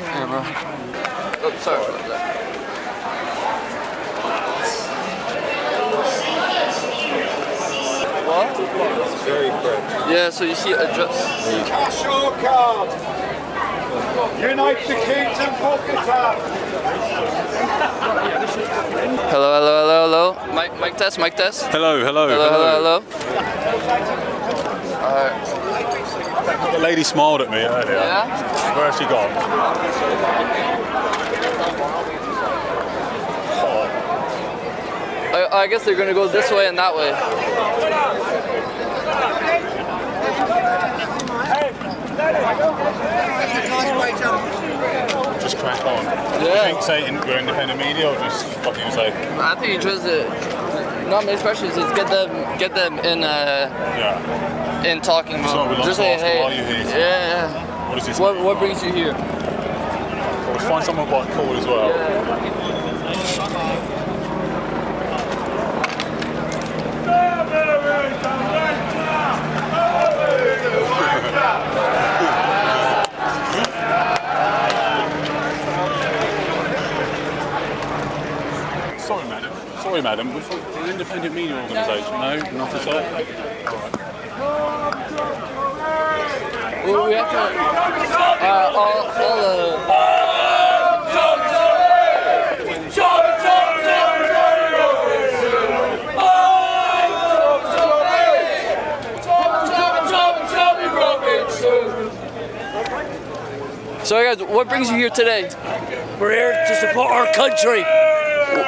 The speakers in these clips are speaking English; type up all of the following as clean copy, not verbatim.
Yeah, bro. Oh, sorry about that. What? It's very quick. Yeah, so you see a Cash or card? Unite the kingdom, book it up. Hello, hello, hello, hello. Mic test, mic test. Hello, hello, Hello, hello, hello. Alright. The lady smiled at me earlier. Yeah? Where has she gone? I guess they're gonna go this way and that way. Just crack on. Yeah. Do you think saying we're independent media or just fucking say? I think you just not make questions. Just get them in in talking That's what we mode. like Just to say ask, hey. why are you here? Yeah. What does this What brings you here? We'll find someone quite cool as well. Sorry, madam. We're an independent media organisation. No, not at all. Well, we have to So guys, what brings you here today? We're here to support our country.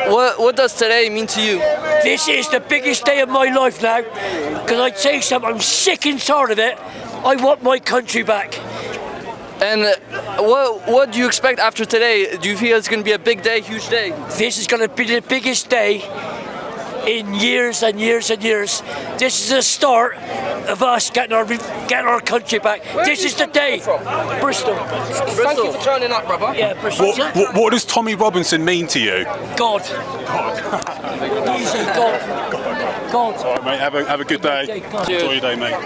What does today mean to you? This is the biggest day of my life now. Because I tell you something, I'm sick and tired of it. I want my country back. And what do you expect after today? Do you feel it's going to be a big day, huge day? This is going to be the biggest day in years and years and years. This is the start of us getting our country back. This is the day. Bristol. Thank you for turning up, brother. Yeah, Bristol. What does Tommy Robinson mean to you? God. Easy, God. God. All right, mate. Have a good day. Enjoy your day, mate.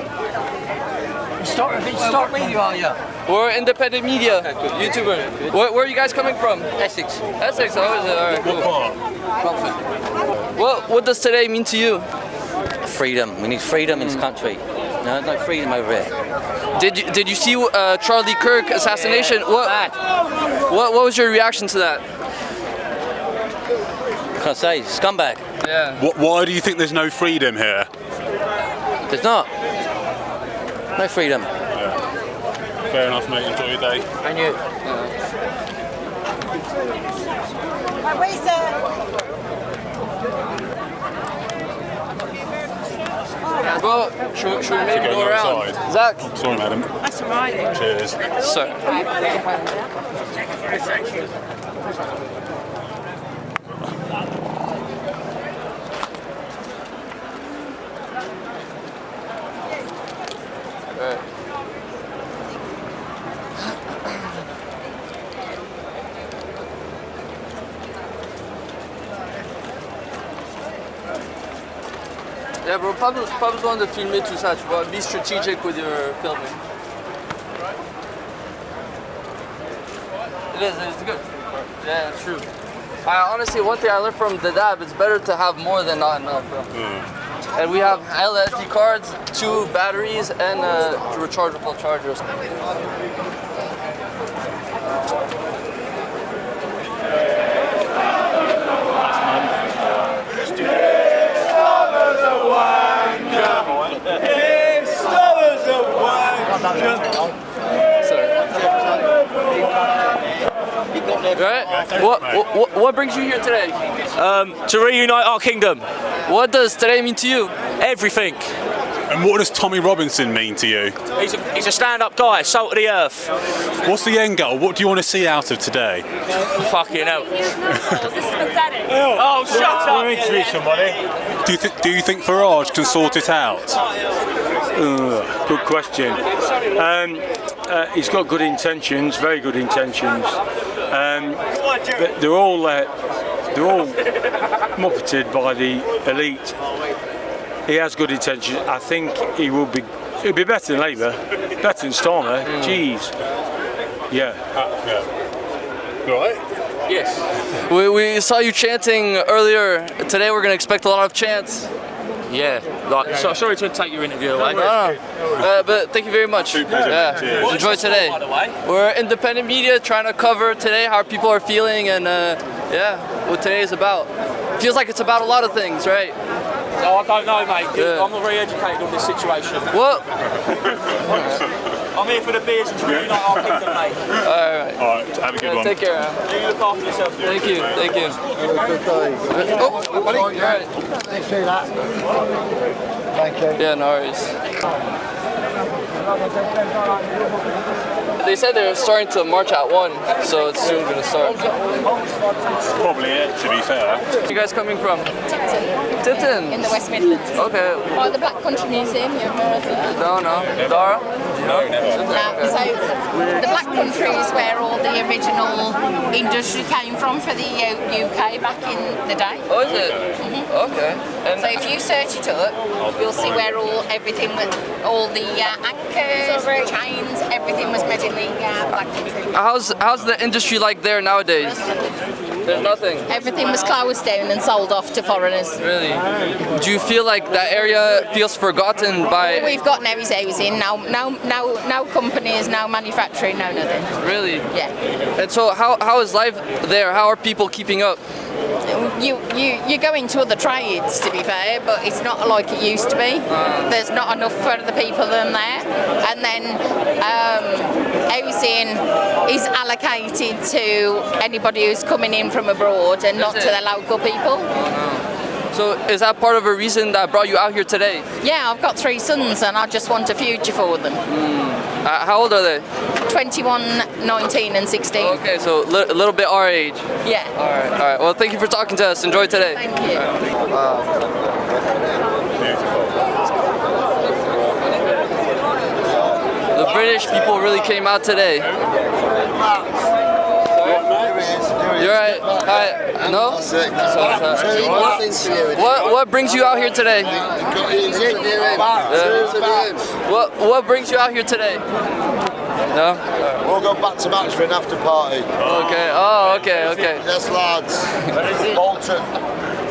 Start media, are you? We're independent media, YouTuber. Where are you guys coming from? Essex. Essex, alright, cool. What does today mean to you? Freedom. We need freedom in this country. No, there's no freedom over here. Did you see Charlie Kirk assassination? What was your reaction to that? What can I say? Scumbag. Yeah. Why do you think there's no freedom here? There's not. No freedom. Fair enough, mate. Enjoy your day. And you. Well, should we maybe go around? Outside. Zach? Sorry, madam. That's all right. Cheers. Sorry. Yeah, bro, pas besoin de filmer tout ça, tu vois. Be strategic with your filming. It's good. Yeah, true. Honestly, one thing I learned from the dab, it's better to have more than not enough, bro. And we have LSD cards, 2 batteries, and rechargeable chargers. Right? What brings you here today? To reunite our kingdom. What does today mean to you? Everything. And what does Tommy Robinson mean to you? He's a stand-up guy, salt of the earth. What's the end goal? What do you want to see out of today? Fucking hell. This is pathetic. Oh, shut up! Do you think Farage can sort it out? Good question. He's got good intentions, very good intentions. But they're all muppeted by the elite. He has good intentions. I think he'll be better than Labour, better than Starmer. Jeez. Yeah. Right. Yes. We saw you chanting earlier. Today we're going to expect a lot of chants. Yeah. Like, sorry to take your interview away. No. But thank you very much. Yeah. Enjoy today. By the way. We're independent media trying to cover today how people are feeling and what today is about. Feels like it's about a lot of things, right? Oh, I don't know, mate. Yeah. I'm not very educated on this situation. What? I'm here for the beers and really not our people, mate. Alright. Alright, have a good one. Take care. You look after yourself. Thank you. Thank you. Oh, buddy. You're right. See that? Thank you. Yeah, no worries. They said they're starting to march at 1, so it's soon going to start. Probably it, to be fair. Where you guys coming from? Tipton. In the West Midlands. Okay. Or the Black Country Museum, you ever heard of that? No. Dara? So the Black Country is where all the original industry came from for the UK back in the day. Oh, is it? Okay. And So if you search it up, you'll see where everything was, all the anchors, the chains, everything was made in the Black Country. how's the industry like there nowadays? There's nothing. Everything was closed down and sold off to foreigners. Really? Do you feel like that area feels forgotten by? We've got now is housing, no companies, no manufacturing, no nothing. Really? Yeah. And so how is life there? How are people keeping up? You go into other trades, to be fair, but it's not like it used to be. There's not enough for the people in there, and then housing is allocated to anybody who's coming in from abroad and not to the local people. So is that part of a reason that brought you out here today? Yeah, I've got 3 sons and I just want a future for them. How old are they? 21, 19 and 16. Okay, so a little bit our age. Yeah. All right. Well, thank you for talking to us. Enjoy today. Thank you. The British people really came out today. You're right. Hi. No? What brings you out here today? What brings you out here today? No? We'll go back to match for an after party. Okay. Oh, okay. Yes, lads. Bolton.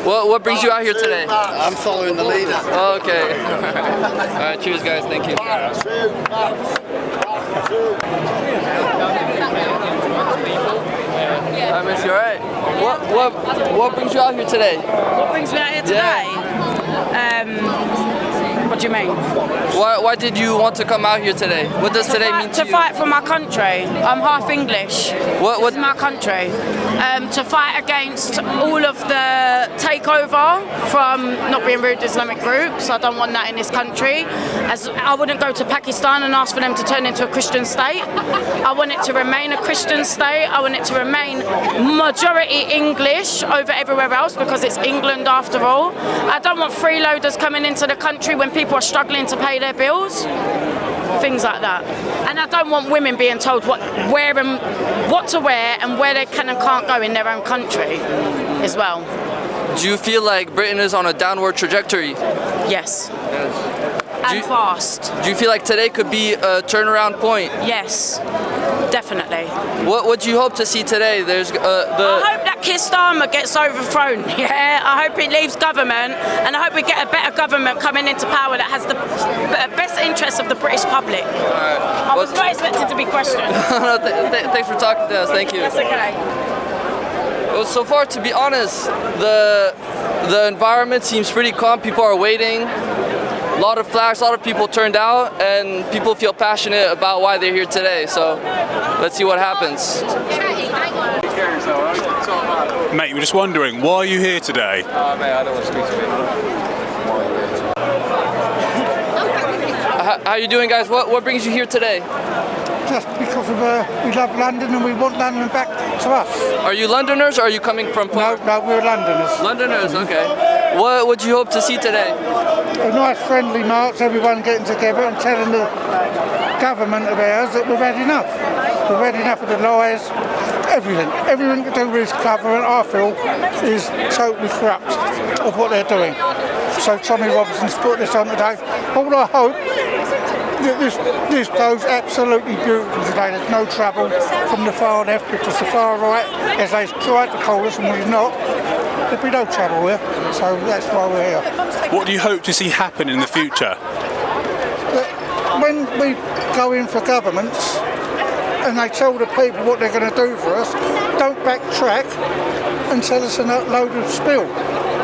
What brings you out here today? I'm following the leader. Oh, okay. All right. Cheers, guys. Thank you. I miss you. All right. What brings you out here today? What brings me out here today? What do you mean? Why did you want to come out here today? What does today mean to you? To fight for my country. I'm half English. This is my country. To fight against all of the takeover from, not being rude, Islamic groups. I don't want that in this country. As I wouldn't go to Pakistan and ask for them to turn into a Christian state. I want it to remain a Christian state. I want it to remain majority English over everywhere else because it's England after all. I don't want freeloaders coming into the country when people are struggling to pay their bills. Things like that. And I don't want women being told what to wear and where they can and can't go in their own country as well. Do you feel like Britain is on a downward trajectory? Yes. And fast. Do you feel like today could be a turnaround point? Yes, definitely. What would you hope to see today? There's I hope that Keir Starmer gets overthrown. Yeah, I hope he leaves government, and I hope we get a better government coming into power that has the best interests of the British public. I was not expected to be questioned. Thanks for talking to us. Thank you. That's okay. Well, so far, to be honest, the environment seems pretty calm. People are waiting. A lot of flags, a lot of people turned out, and people feel passionate about why they're here today. So let's see what happens. Mate, we're just wondering, why are you here today? Mate, I don't want to speak to me. How you doing, guys? What brings you here today? Just because of we love London and we want London back to us. Are you Londoners or are you coming from? No, we're Londoners. Londoners, okay. What would you hope to see today? A nice friendly march, everyone getting together and telling the government of ours that we've had enough. We've had enough of the lies, everything. Everything to do with this government, I feel, is totally corrupt of what they're doing. So Tommy Robinson's put this on today. All I hope This goes absolutely beautiful today. There's no trouble from the far left, because the far right, as they tried to call us and we're not, there'd be no trouble here. So that's why we're here. What do you hope to see happen in the future? When we go in for governments and they tell the people what they're going to do for us, don't backtrack and tell us a load of spill.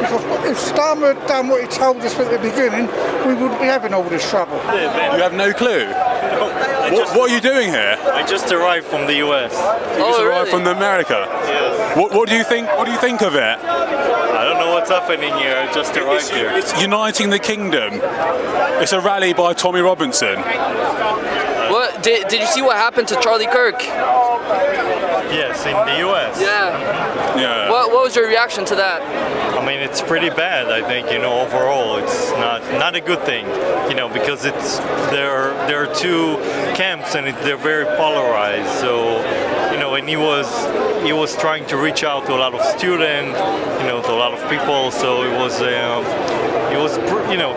Because if Starmer had done what he told us at the beginning, we wouldn't be having all this trouble. You have no clue? What are you doing here? I just arrived from the US. You just arrived from America? Yes. What do you think? What do you think of it? I don't know what's happening here. I just arrived here. It's Uniting the Kingdom. It's a rally by Tommy Robinson. What did you see what happened to Charlie Kirk? Yes, in the US. Yeah. What was your reaction to that? I mean, it's pretty bad. I think, you know, overall, it's not a good thing, you know, because there are two camps and they're very polarized. So, you know, and he was trying to reach out to a lot of students, you know, to a lot of people. So it was, you know,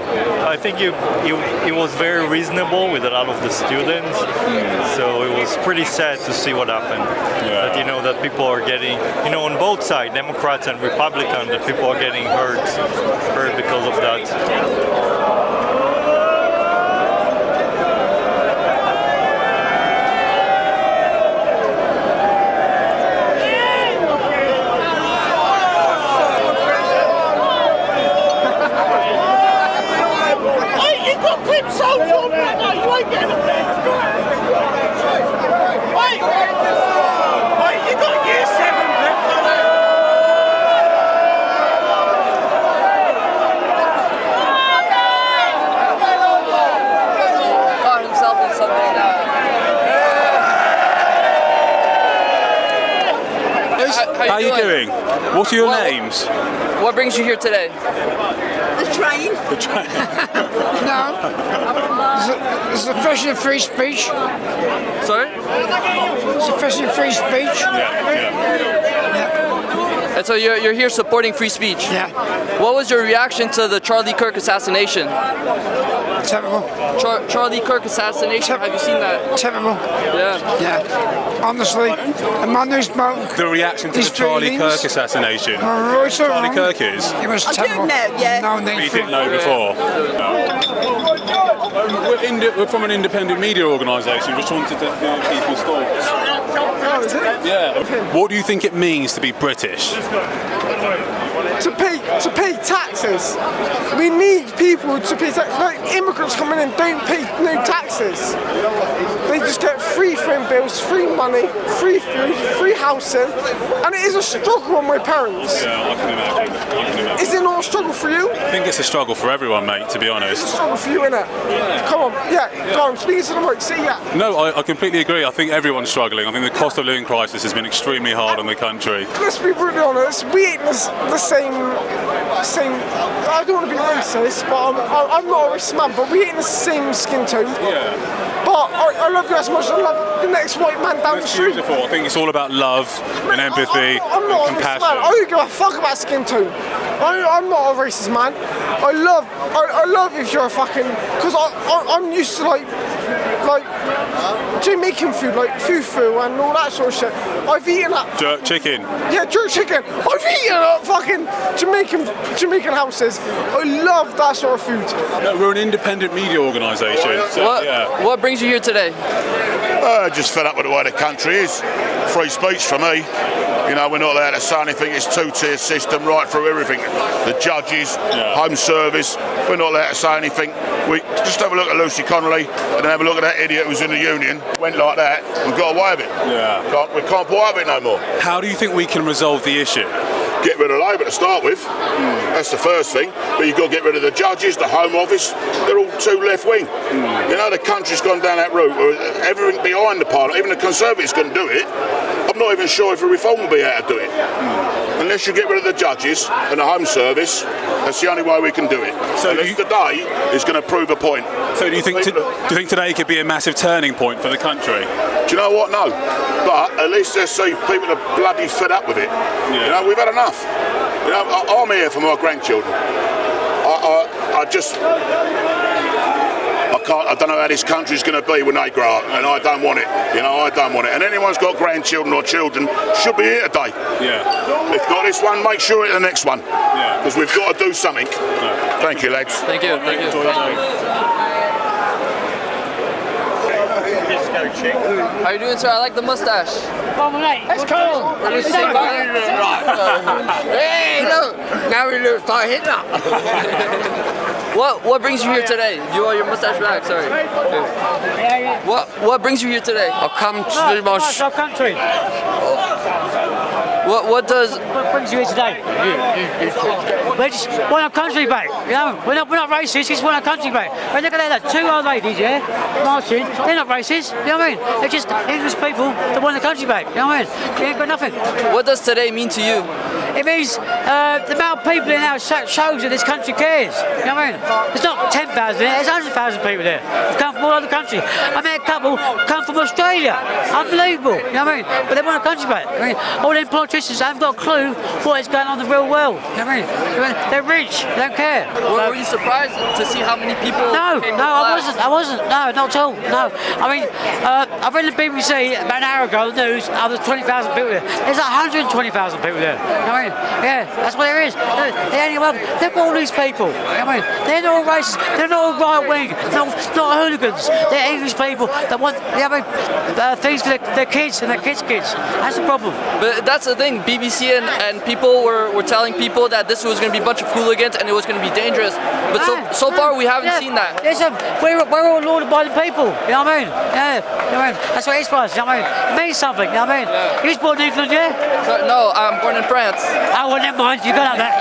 I think he was very reasonable with a lot of the students. So it was pretty sad to see what happened. Yeah. That, you know, that people are getting, you know, on both sides, Democrats and Republicans, that people are getting hurt because of that. How are you doing? What are your names? What brings you here today? The train. The train. No. It's the fresh and free speech. Sorry? It's the fresh and free speech. And so you're here supporting free speech? Yeah. What was your reaction to the Charlie Kirk assassination? Terrible. Charlie Kirk assassination, have you seen that? Terrible. Yeah. Yeah. Honestly, a man who spoke. The reaction to the Charlie Kirk assassination. Charlie Kirk is? It was terrible. I don't know, yeah. No, you didn't know before? We're from an independent media organisation. We just wanted to hear people's thoughts. Oh, is it? Yeah. What do you think it means to be British? To pay taxes. We need people to pay taxes. Like immigrants coming in don't pay no taxes. They just get free phone bills, free money, free food, free housing, and it is a struggle on my parents. Yeah, I can imagine. Is it not a struggle for you? I think it's a struggle for everyone, mate, to be honest. It's a struggle for you, innit? Come on, yeah, go on, speak to the mic, say yeah. No, I completely agree. I think everyone's struggling. I think the cost of living crisis has been extremely hard on the country. Let's be brutally honest, we ain't the same, I don't want to be racist, but I'm not a racist man, but we ain't the same skin tone. Yeah. But I love you as much as I love the next white man down the street. Beautiful. I think it's all about love and empathy I'm not and a racist compassion. man. I don't give a fuck about skin tone. I'm not a racist man. I love if you're a fucking, because I'm used to like Jamaican food, like fufu and all that sort of shit. I've eaten that. Jerk chicken. Yeah, jerk chicken. I've eaten at fucking Jamaican houses. I love that sort of food. No, we're an independent media organisation. So, what brings you here today? Just fed up with the way the country is. Free speech for me. You know, we're not allowed to say anything. It's two-tier system right through everything. The judges, home service, we're not allowed to say anything. We just have a look at Lucy Connolly and then have a look at that idiot who's in the union. Went like that, we've got away with it. Yeah. We can't put up with it no more. How do you think we can resolve the issue? Get rid of Labour to start with. That's the first thing. But you've got to get rid of the judges, the Home Office. They're all too left-wing. You know, the country's gone down that route. Everything behind the Parliament, even the Conservatives can do it. I'm not even sure if a reform will be able to do it. Unless you get rid of the judges and the Home Service, that's the only way we can do it. So today is going to prove a point. So do you think today could be a massive turning point for the country? Do you know what? No. But at least let's see people are bloody fed up with it. Yeah. You know, we've had enough. You know, I'm here for my grandchildren. I I don't know how this country's going to be when they grow up, and I don't want it. You know, I don't want it. And anyone's got grandchildren or children should be here today. Yeah. If not this one, make sure it's the next one. Yeah. Because we've got to do something. Yeah. Thank you, lads. Thank you. Thank you. How you doing, sir? I like the mustache. Come on, mate. Let's go. Hey, look. Now he looks like Hitler. What brings you here today? You want your mustache back? Sorry. What brings you here today? I've come to do my country. What brings you here today? We just want our country back. You know, we're not racist. We just want our country back. But look at that, 2 old ladies, yeah, marching. They're not racist. You know what I mean? They're just English people that want the country back. You know what I mean? They ain't got nothing. What does today mean to you? It means the amount of people in our shows that this country cares. You know what I mean? There's not 10,000 there, there's 100,000 people there. They've come from all over the country. I met a couple come from Australia. Unbelievable. You know what I mean? But they want a country back. I mean, all them politicians haven't got a clue what is going on in the real world. You know what I mean? They're rich. They don't care. Were you surprised to see how many people came to I wasn't. No, not at all. No. I mean, I read the BBC about an hour ago, the news, there's 20,000 people there. There's 120,000 people there. You know what I mean? Yeah, that's what there is. They're only welcome. Look at all these people. You know what I mean? They're not all racist. They're not all right wing. Not hooligans. They're English people that want things for their kids and their kids' kids. That's the problem. But that's the thing. BBC and people were telling people that this was going to be a bunch of hooligans and it was going to be dangerous. But so far we haven't seen that. Listen, we're all law-abiding people. You know what I mean? Yeah. You know what I mean? That's what it is for us. You know what I mean? It means something. You know what I mean? Yeah. You was born in England, yeah? No, I'm born in France. Oh, well, never mind. You got that.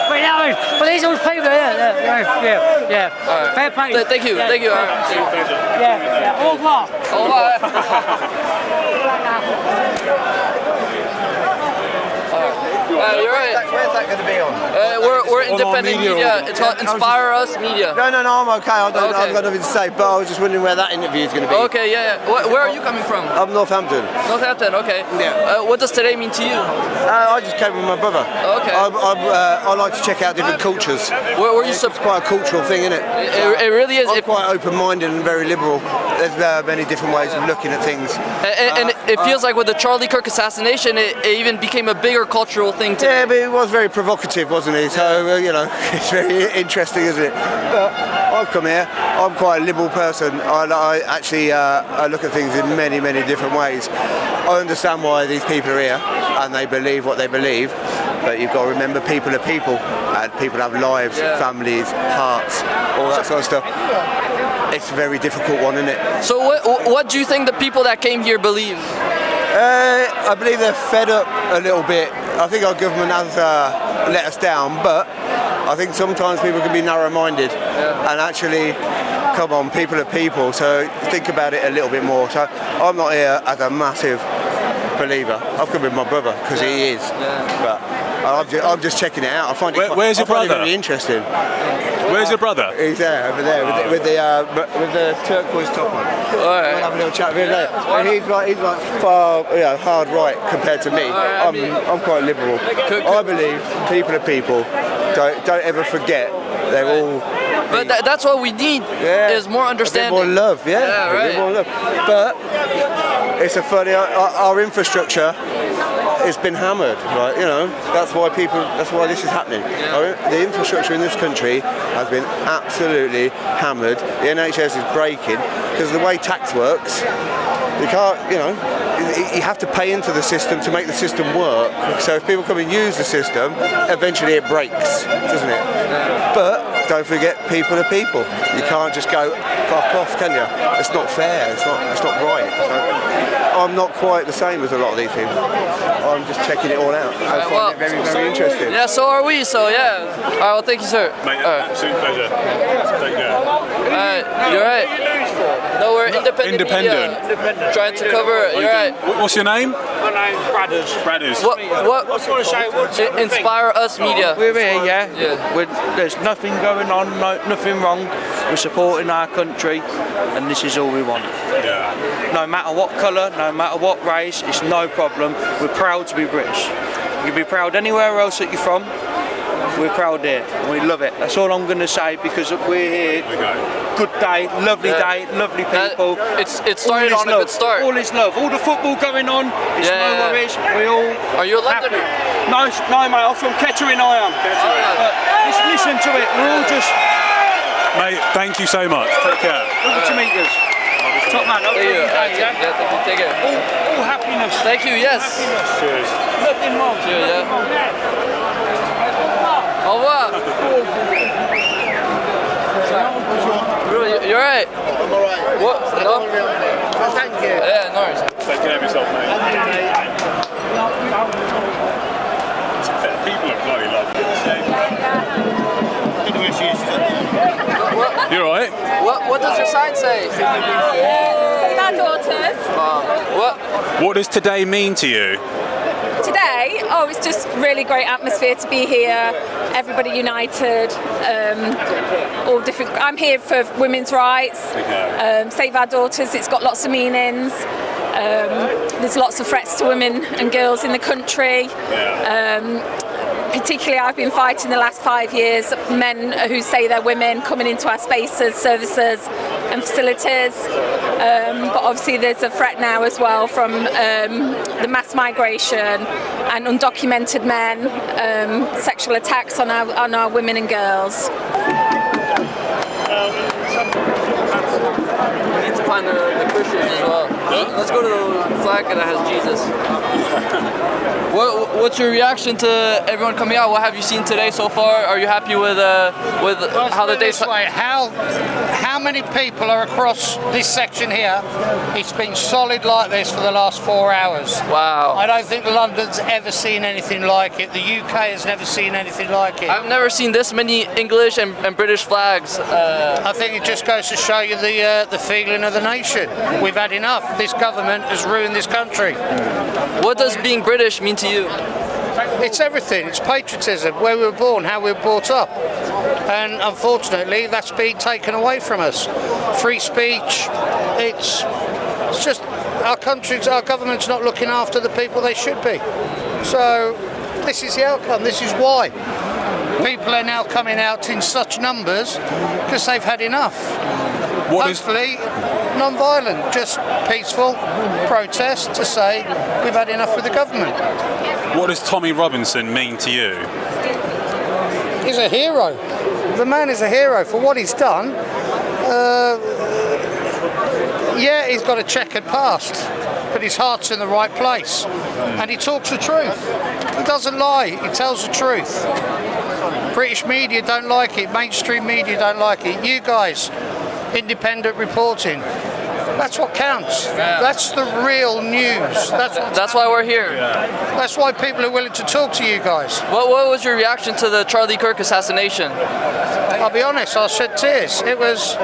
But you know what I mean? But these are all people. Yeah. Right. Fair play. Thank you. Yeah. Thank you. Yeah. Au revoir. Au revoir. You're right. Where's that going to be on? We're independent media. It's called Inspire Us Media. No, I'm okay. I've got nothing to say, but I was just wondering where that interview is going to be. Okay, yeah. Where are you coming from? I'm Northampton. Northampton, okay. Yeah. What does today mean to you? I just came with my brother. Okay. I like to check out different cultures. Were you it's quite a cultural thing, isn't it? It really is. I'm quite open-minded and very liberal. There's many different ways of looking at things. And it feels like with the Charlie Kirk assassination, it even became a bigger cultural thing today. Yeah, but it was very provocative, wasn't it? So, it's very interesting, isn't it? But I've come here. I'm quite a liberal person. I actually I look at things in many, many different ways. I understand why these people are here and they believe what they believe, but you've got to remember people are people and people have lives, families, hearts, all that sort of stuff. It's a very difficult one, isn't it? So what do you think the people that came here believe? I believe they're fed up a little bit. I think our government has let us down, but I think sometimes people can be narrow-minded and actually, come on, people are people, so think about it a little bit more. So I'm not here as a massive believer. I've come with my brother because he is, but I'm just checking it out. I find it where's your brother? Very interesting. Where's your brother? He's there, over there, with the turquoise top on. We'll have a little chat with him there. And he's like far, hard right compared to me. I'm quite liberal. I believe people are people. Don't ever forget they're all. But that's what we need. Is more understanding. A bit more love. Yeah, right. A bit more love. But it's a funny. Our infrastructure. It's been hammered, right? That's why this is happening. The infrastructure in this country has been absolutely hammered. The NHS is breaking because the way tax works, you can't, you have to pay into the system to make the system work. So if people come and use the system, eventually it breaks, doesn't it? But don't forget, people are people. You can't just go fuck off, can you? It's not fair. It's not right. So I'm not quite the same as a lot of these people. I'm just checking it all out. I find it very, very interesting. Yeah, so are we. So yeah. All right. Well, thank you, sir. Mate, absolute pleasure. Take care. You're right. No, we're independent. Media. Trying to cover. You're right. What's your name? My name's Bradders. What? Inspire Us Media. We're here, yeah. There's nothing going on, nothing wrong. We're supporting our country, and this is all we want. Yeah. No matter what colour, no matter what race, it's no problem. We're proud to be British. You can be proud anywhere else that you're from. We're proud here. We love it. That's all I'm going to say because we're here. Good day, lovely people. It started on a good start. All is love. All the football going on. It's no worries. We all. Are you a Londoner? No, mate. I'm from Kettering. I am. But listen to it. We're all just. Mate, thank you so much. Take care. Lovely to meet you. Top man. Thank you. Thank you. Take care. All happiness. Thank you. Yes. Cheers. Nothing wrong. Cheers. Yeah. Au revoir. You're right. I'm alright. What? No? Thank you. Yeah, no worries. Take care of yourself, mate. People are bloody lovely. You're alright. What does your sign say? Save our daughters. What does today mean to you? Today, it's just really great atmosphere to be here. Everybody united. All different. I'm here for women's rights. Save our daughters. It's got lots of meanings. There's lots of threats to women and girls in the country. Particularly, I've been fighting the last 5 years men who say they're women coming into our spaces, services and facilities. But obviously there's a threat now as well from the mass migration and undocumented men, sexual attacks on our women and girls. We need to find the Christians as well. Let's go to the flag that has Jesus. What's your reaction to everyone coming out? What have you seen today so far? Are you happy with how the day's? How many people are across this section here? It's been solid like this for the last 4 hours. Wow. I don't think London's ever seen anything like it. The UK has never seen anything like it. I've never seen this many English and British flags. I think it just goes to show you the feeling of the nation. We've had enough. This government has ruined this country. What does being British mean to you? It's everything. It's patriotism, where we were born, how we were brought up. And unfortunately, that's being taken away from us. Free speech, it's just our government's not looking after the people they should be. So this is the outcome. This is why. People are now coming out in such numbers because they've had enough. Hopefully, non-violent, just peaceful protest to say we've had enough with the government. What does Tommy Robinson mean to you? He's a hero. The man is a hero for what he's done. Yeah, he's got a checkered past, but his heart's in the right place. And he talks the truth. He doesn't lie, he tells the truth. British media don't like it, mainstream media don't like it. You guys, independent reporting, that's what counts. That's the real news. That's why we're here. That's why people are willing to talk to you guys. What was your reaction to the Charlie Kirk assassination? I'll be honest, I shed tears. It was,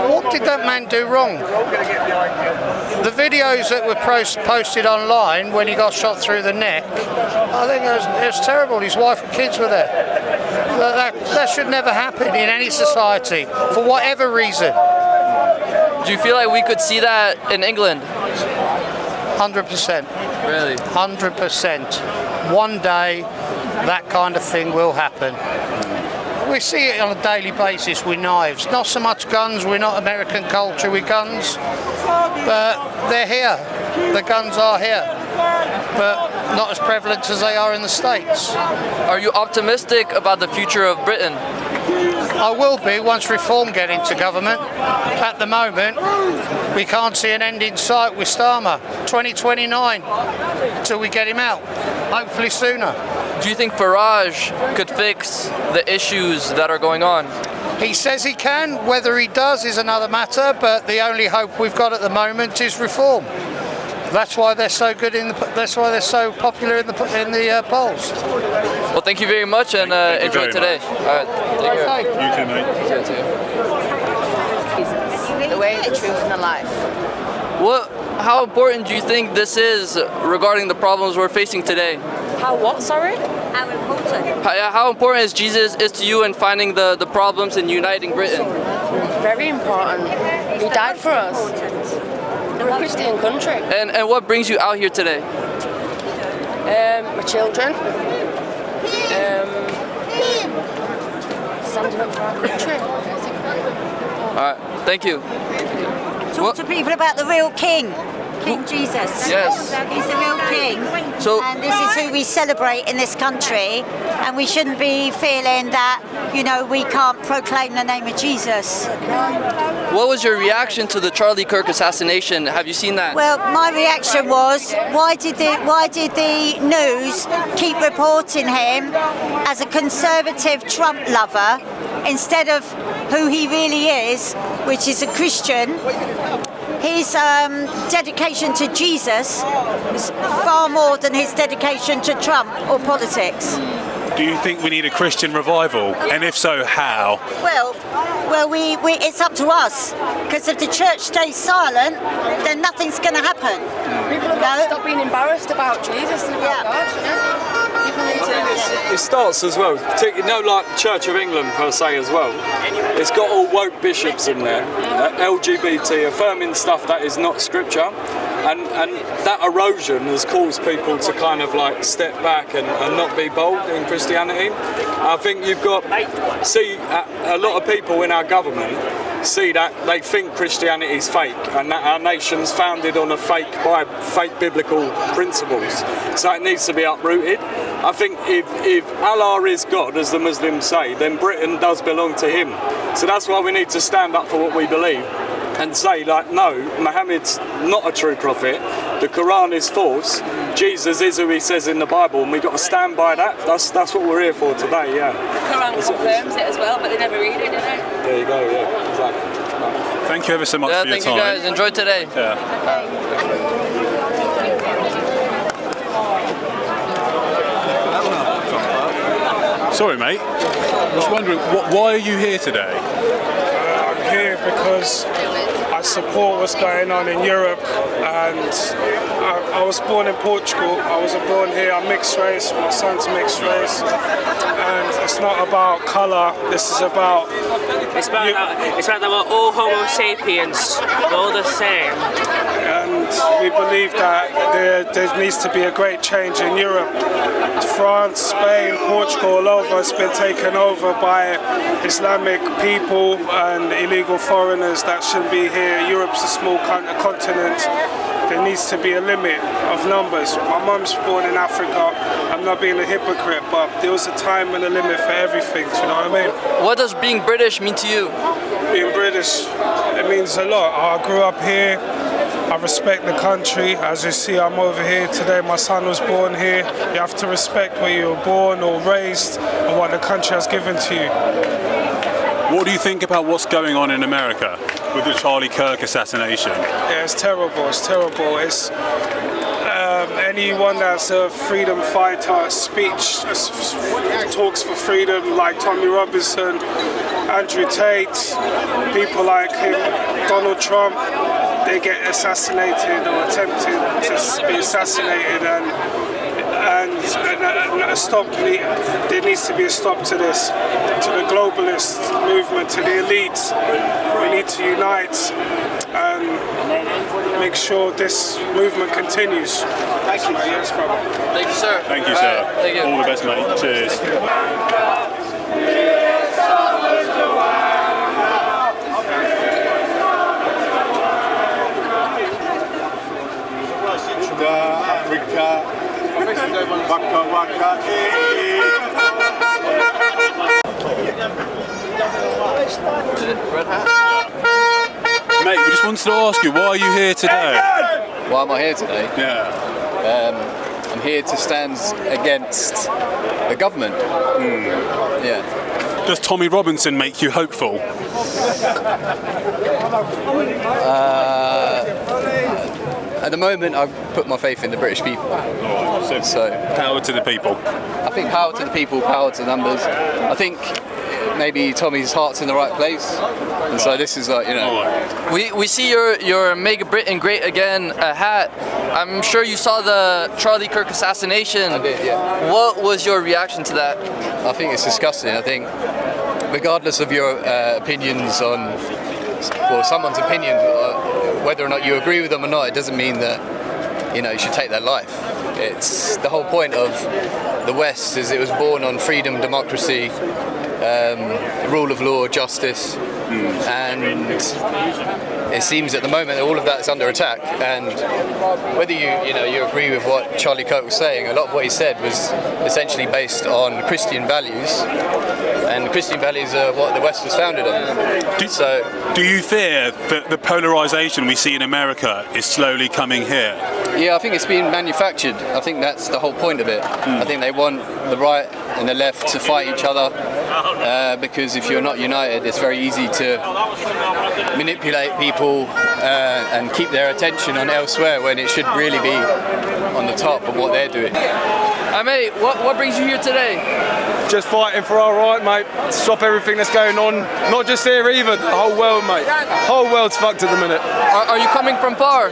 what did that man do wrong? The videos that were posted online when he got shot through the neck, I think it was terrible. His wife and kids were there. That should never happen in any society, for whatever reason. Do you feel like we could see that in England? 100%. Really? 100%. One day, that kind of thing will happen. We see it on a daily basis with knives. Not so much guns, we're not American culture with guns, but they're here. The guns are here, but not as prevalent as they are in the States. Are you optimistic about the future of Britain? I will be once reform get into government. At the moment, we can't see an end in sight with Starmer. 2029 till we get him out. Hopefully sooner. Do you think Farage could fix the issues that are going on? He says he can. Whether he does is another matter, but the only hope we've got at the moment is reform. That's why they're so good that's why they're so popular in the polls. Well, thank you very much and enjoy today. All right, take care. You too, mate. The way, the truth, and the life. How important do you think this is regarding the problems we're facing today? How what, sorry? How important? How important is Jesus to you in finding the problems and uniting Britain? Very important. He died for us. We're a Christian country. And what brings you out here today? My children. standing up for our country. All right, thank you. Talk to people about the real king. King Jesus. Yes. He's the real king. And this is who we celebrate in this country. And we shouldn't be feeling that, we can't proclaim the name of Jesus. What was your reaction to the Charlie Kirk assassination? Have you seen that? Well, my reaction was, why did the news keep reporting him as a conservative Trump lover instead of who he really is, which is a Christian? His dedication to Jesus is far more than his dedication to Trump or politics. Do you think we need a Christian revival? And if so, how? Well, it's up to us. Because if the church stays silent, then nothing's going to happen. People have got to stop being embarrassed about Jesus and about God. People need to. It starts as well, like Church of England per se as well. It's got all woke bishops in there, LGBT, affirming stuff that is not scripture, and that erosion has caused people to kind of like step back and not be bold in Christianity. I think you've got a lot of people in our government see that they think Christianity is fake and that our nation's founded on fake biblical principles, so it needs to be uprooted. I think if Allah is God, as the Muslims say, then Britain does belong to him. So that's why we need to stand up for what we believe and say, no, Muhammad's not a true prophet, the Quran is false, Jesus is who he says in the Bible, and we've got to stand by that. That's what we're here for today, yeah. The Quran confirms it as well, but they never read it, do they? There you go, yeah, exactly. Thank you ever so much for your time. Thank you guys, enjoy today. Yeah. Sorry, mate. I was wondering, why are you here today? I'm here because I support what's going on in Europe, and I was born in Portugal. I was born here. I'm mixed race. My son's mixed race, and it's not about colour. This is about. It's about that we're all Homo sapiens. We're all the same. And we believe that there needs to be a great change in Europe. France, Spain, Portugal, all over has been taken over by Islamic people and illegal foreigners that shouldn't be here. Europe's a small continent. There needs to be a limit of numbers. My mum's born in Africa. I'm not being a hypocrite, but there was a time and a limit for everything. Do you know what I mean? What does being British mean to you? Being British, it means a lot. I grew up here. I respect the country. As you see, I'm over here today. My son was born here. You have to respect where you were born or raised and what the country has given to you. What do you think about what's going on in America with the Charlie Kirk assassination? Yeah, it's terrible. It's terrible. It's anyone that's a freedom fighter, talks for freedom, like Tommy Robinson, Andrew Tate, people like him, Donald Trump. They get assassinated or attempted to be assassinated, and a stop. There needs to be a stop to this, to the globalist movement, to the elites. We need to unite and make sure this movement continues. Thank you. Yes, brother. Thank you, sir. Thank you, sir. Thank you. All the best, mate. Cheers. Africa, waka waka, Mate, we just wanted to ask you, why are you here today? Why am I here today? Yeah. I'm here to stand against the government. Yeah. Does Tommy Robinson make you hopeful? At the moment, I've put my faith in the British people. So power to the people. I think power to the people, power to numbers. I think maybe Tommy's heart's in the right place, and so this is like, We see your Make Britain Great Again hat. I'm sure you saw the Charlie Kirk assassination. I did, yeah. What was your reaction to that? I think it's disgusting. I think, regardless of your opinions on, well, someone's opinion, whether or not you agree with them or not, it doesn't mean that you should take their life. It's the whole point of the West is it was born on freedom, democracy, rule of law, justice, and it seems at the moment that all of that is under attack. And whether you agree with what Charlie Kirk was saying, a lot of what he said was essentially based on Christian values, and Christian values are what the West was founded on. Do you fear that the polarization we see in America is slowly coming here? Yeah, I think it's being manufactured. I think that's the whole point of it. I think they want the right and the left to fight each other because if you're not united, it's very easy to manipulate people and keep their attention on elsewhere when it should really be on the top of what they're doing. Mate, what brings you here today? Just fighting for our right, mate. Stop everything that's going on. Not just here either, the whole world, mate. The whole world's fucked at the minute. Are you coming from far?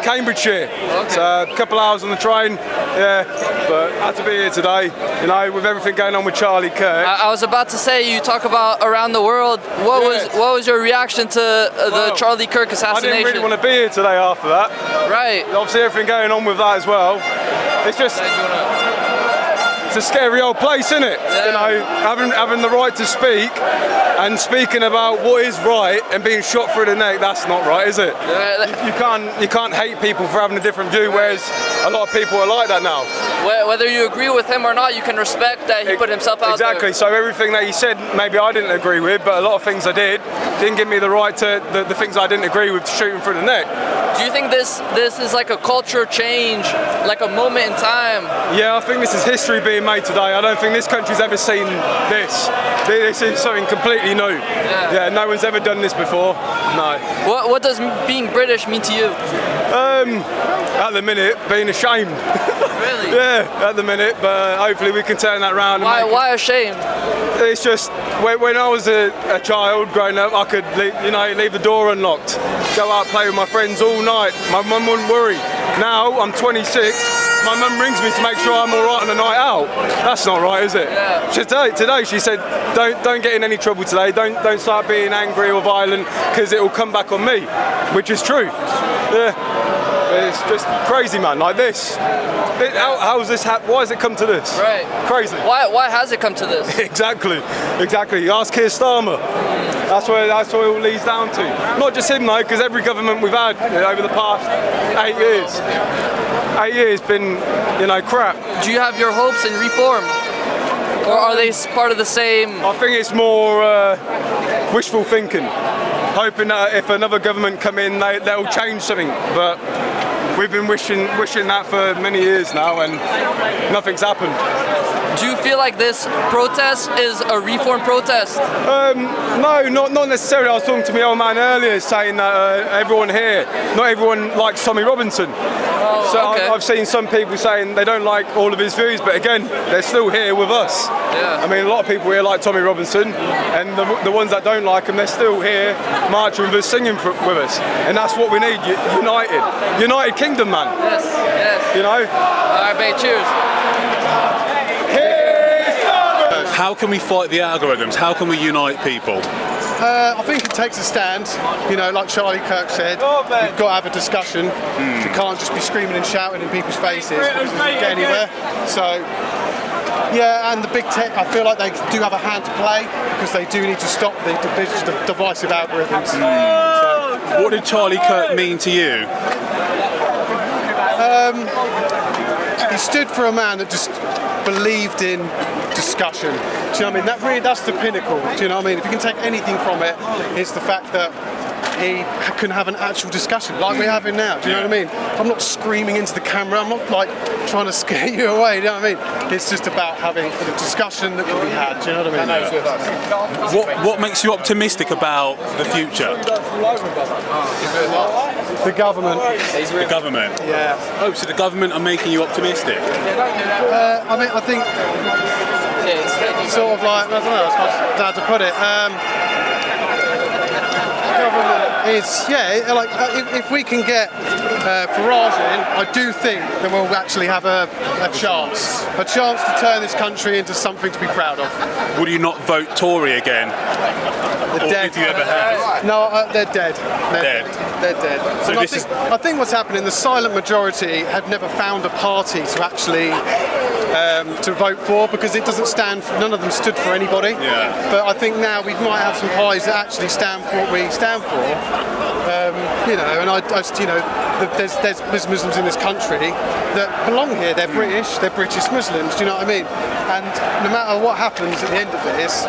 Cambridgeshire. Okay. It's a couple hours on the train. Yeah, but I had to be here today. You know, with everything going on with Charlie Kirk. I was about to say, you talk about around the world. What was your reaction to the Charlie Kirk assassination? I didn't really want to be here today after that. Right. Obviously, everything going on with that as well. It's just. It's a scary old place, isn't it? Yeah. You know, having the right to speak and speaking about what is right and being shot through the neck, that's not right, is it? Yeah. You can't hate people for having a different view, whereas a lot of people are like that now. Whether you agree with him or not, you can respect that he put himself out there. Exactly, so everything that he said, maybe I didn't agree with, but a lot of things I didn't give me the right to, the things I didn't agree with, to shoot him through the neck. Do you think this is like a culture change, like a moment in time? Yeah, I think this is history being made today. I don't think this country's ever seen this. This is something completely new. Yeah, no one's ever done this before. No. What does being British mean to you? At the minute, being ashamed. Really? Yeah, at the minute, but hopefully we can turn that around. Why ashamed? It's just when I was a child growing up, I could leave the door unlocked, go out play with my friends all night. My mum wouldn't worry. Now I'm 26. My mum rings me to make sure I'm all right on the night out. That's not right, is it? Yeah. Today she said, don't get in any trouble today. Don't start being angry or violent because it will come back on me, which is true. Yeah. It's just crazy, man. Like this. How's this why has it come to this? Right. Crazy. Why has it come to this? Exactly. Ask Keir Starmer. That's where it all leads down to. Not just him though, because every government we've had over the past 8 years. 8 years been, crap. Do you have your hopes in reform? Or are they part of the same? I think it's more wishful thinking. Hoping that if another government come in, they'll change something. But we've been wishing that for many years now, and nothing's happened. Do you feel like this protest is a reform protest? No, not necessarily. I was talking to my old man earlier saying that everyone here, not everyone likes Tommy Robinson. So okay. I've seen some people saying they don't like all of his views, but again, they're still here with us. Yeah. I mean, a lot of people here like Tommy Robinson, and the ones that don't like him, they're still here marching with us, singing with us. And that's what we need, United Kingdom, man. Yes, yes. You know? All right, mate, cheers. How can we fight the algorithms? How can we unite people? I think it takes a stand, like Charlie Kirk said, you've got to have a discussion. You can't just be screaming and shouting in people's faces because it doesn't get anywhere. So, yeah, and the big tech, I feel like they do have a hand to play because they do need to stop the divisive algorithms. So, what did Charlie Kirk mean to you? He stood for a man that just believed in discussion. Do you know what I mean? That's the pinnacle. Do you know what I mean? If you can take anything from it, it's the fact that he can have an actual discussion like we're having now. Do you know what I mean? I'm not screaming into the camera. I'm not like trying to scare you away. Do you know what I mean? It's just about having a discussion that can be had. Do you know what I mean? What makes you optimistic about the future? The government. The government? Yeah. Oh, so the government are making you optimistic? I think sort of like, I don't know how to put it. Government is, like if we can get Farage in, I do think that we'll actually have a chance to turn this country into something to be proud of. Would you not vote Tory again? They're dead. If you ever have? No, they're dead. They're dead. So I think what's happening, the silent majority have never found a party to actually to vote for, because it doesn't stand for, none of them stood for anybody. Yeah. But I think now we might have some pies that actually stand for what we stand for. You know, and I just, you know, there's Muslims in this country that belong here. They're British Muslims. Do you know what I mean? And no matter what happens at the end of this,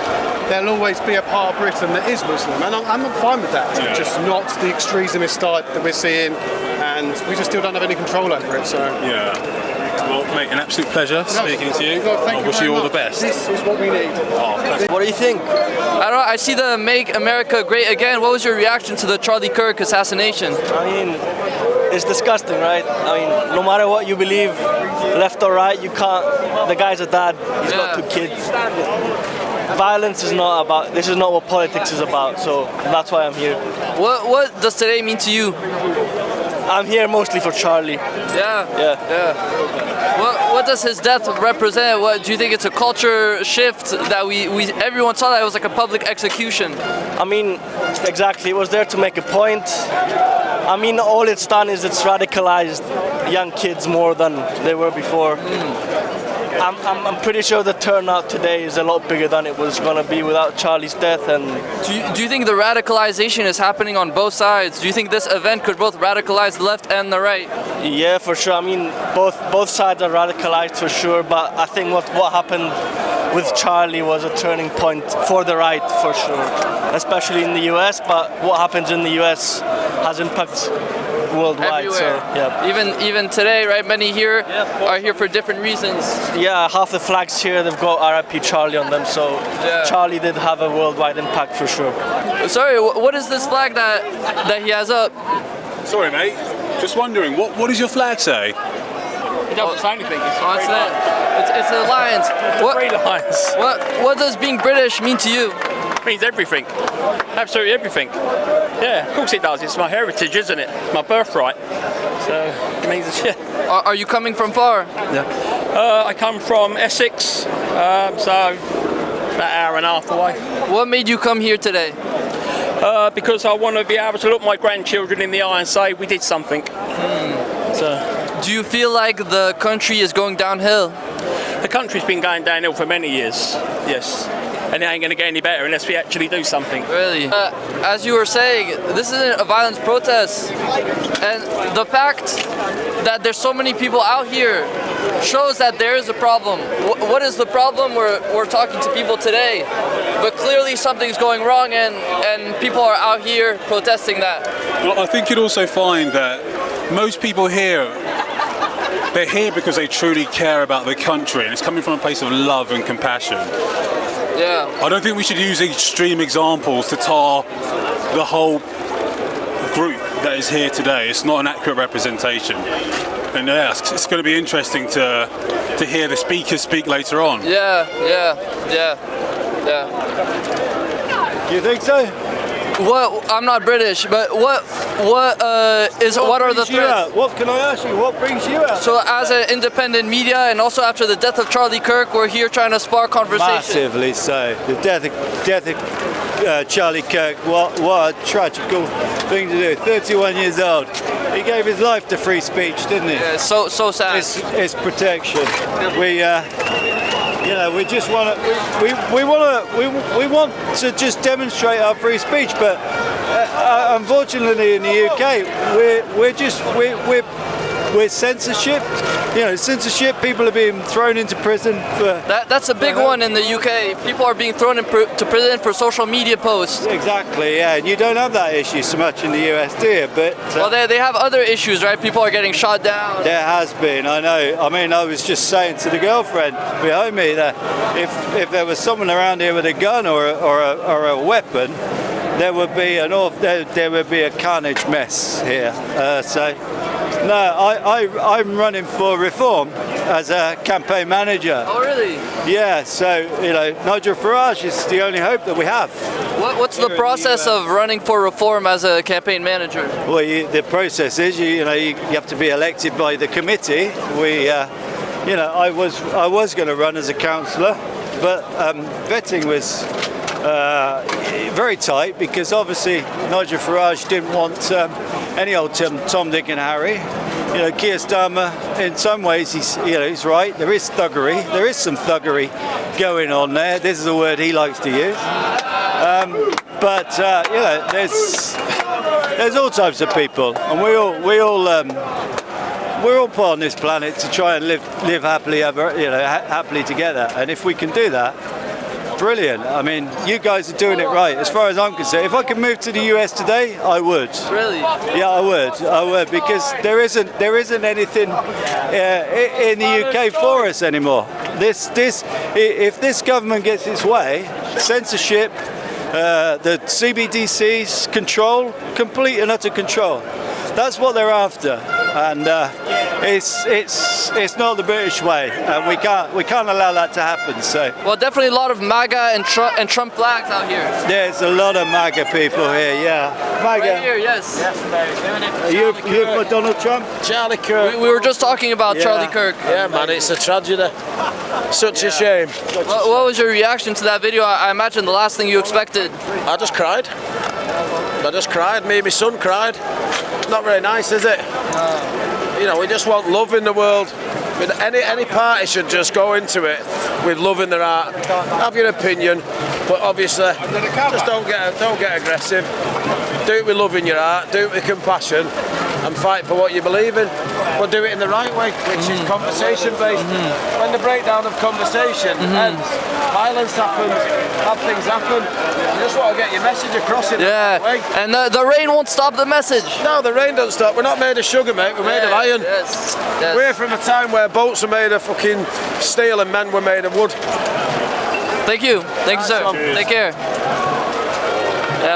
there'll always be a part of Britain that is Muslim, and I'm fine with that. Yeah. Just not the extremist side that we're seeing, and we just still don't have any control over it. So yeah. Well, mate, an absolute pleasure speaking to you. Well, I wish you all the best. This is what we need. What do you think? I don't know. I see the Make America Great Again. What was your reaction to the Charlie Kirk assassination? I mean, it's disgusting, right? I mean, no matter what you believe, left or right, you can't. The guy's a dad. He's got 2 kids. Violence is not about. This is not what politics is about. So that's why I'm here. What does today mean to you? I'm here mostly for Charlie. Yeah. What does his death represent? What do you think? It's a culture shift that we everyone saw that it was like a public execution. I mean, exactly. It was there to make a point. I mean, all it's done is it's radicalized young kids more than they were before. I'm pretty sure the turnout today is a lot bigger than it was going to be without Charlie's death. And do you think the radicalization is happening on both sides? Do you think this event could both radicalize the left and the right? Yeah, for sure. I mean, both sides are radicalized for sure. But I think what happened with Charlie was a turning point for the right for sure, especially in the US. But what happens in the US has impact worldwide. Everywhere. So yeah. Even today, right? Many here are here for different reasons. Yeah, half the flags here they've got R.I.P. Charlie on them. So Charlie did have a worldwide impact for sure. Sorry, what is this flag that he has up? Sorry, mate. Just wondering, what does your flag say? It doesn't say anything. It's the lions. Three lions. What does being British mean to you? It means everything. Absolutely everything. Yeah, of course it does. It's my heritage, isn't it? My birthright. So it means yeah. Are you coming from far? Yeah. I come from Essex, so about an hour and a half away. What made you come here today? Because I want to be able to look my grandchildren in the eye and say we did something. So. Do you feel like the country is going downhill? The country's been going downhill for many years, yes. And it ain't going to get any better unless we actually do something. Really? As you were saying, this isn't a violent protest. And the fact that there's so many people out here shows that there is a problem. What is the problem? We're talking to people today. But clearly something's going wrong and people are out here protesting that. Well, I think you'd also find that most people here, they're here because they truly care about the country, and it's coming from a place of love and compassion. Yeah. I don't think we should use extreme examples to tar the whole group that is here today. It's not an accurate representation. And yeah, it's going to be interesting to hear the speakers speak later on. Yeah. You think so? I'm not British, but what are the threats? What can I ask you? What brings you out? So, as an independent media, and also after the death of Charlie Kirk, we're here trying to spark conversation. Massively so. The death of Charlie Kirk. What a tragical thing to do. 31 years old. He gave his life to free speech, didn't he? Yeah, so sad. It's protection. We just want to. We want to just demonstrate our free speech, but unfortunately in the UK, we're censorship. Censorship. People are being thrown into prison for. That's a big one in the UK. People are being thrown into prison for social media posts. Exactly. Yeah, and you don't have that issue so much in the US, do you? But well, they have other issues, right? People are getting shot down. There has been. I know. I mean, I was just saying to the girlfriend behind me that if there was someone around here with a gun or a weapon, there would be a carnage mess here. No, I'm running for reform as a campaign manager. Oh, really? Yeah, so, Nigel Farage is the only hope that we have. What's the process of running for reform as a campaign manager? Well, the process is, you have to be elected by the committee. I was going to run as a councillor, but vetting was very tight because obviously Nigel Farage didn't want any old Tom, Dick and Harry. Keir Starmer, in some ways, he's right. There is thuggery. There is some thuggery going on there. This is a word he likes to use. But there's all types of people, and we're all put on this planet to try and live happily happily together. And if we can do that, brilliant. I mean, you guys are doing it right. As far as I'm concerned, if I could move to the US today, I would. Really? Yeah, I would, because there isn't anything in the UK for us anymore. If this government gets its way, censorship, the CBDC's control, complete and utter control. That's what they're after, and it's not the British way, and we can't allow that to happen. So, well, definitely a lot of MAGA and Trump flags out here. There's a lot of MAGA people here. Yeah, MAGA. Right here, yes. Are you for Donald Trump? Charlie Kirk. We were just talking about Charlie Kirk. Yeah, man, it's a tragedy. Such a shame. What was your reaction to that video? I imagine the last thing you expected. I just cried. Me and my son cried. Not very nice, is it? We just want love in the world. I mean, any party should just go into it with love in their heart. Have your opinion, but obviously just don't get aggressive. Do it with love in your heart. Do it with compassion, and fight for what you believe in. But do it in the right way, which is conversation based. When the breakdown of conversation ends, violence happens, bad things happen. You just want to get your message across in the right way. And the rain won't stop the message. No, the rain doesn't stop. We're not made of sugar, mate. We're made of iron. Yes. We're from a time where boats were made of fucking steel and men were made of wood. Thank you, sir. Cheers. Take care.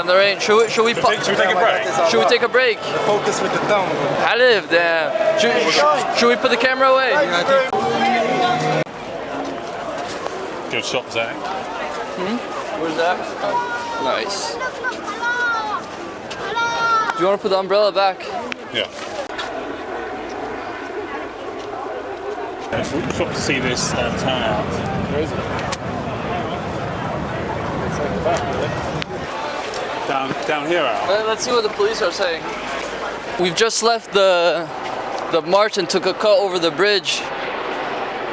The rain. Should we take a break? Should we take a break? Focus with the thumb. I live there. Should we put the camera away? Good shot, Zach. Where's that? Nice. Do you want to put the umbrella back? Yeah. We'll stop to see this turnout. Where is it? It's like the back, really. Down here, Al. Let's see what the police are saying. We've just left the march and took a cut over the bridge,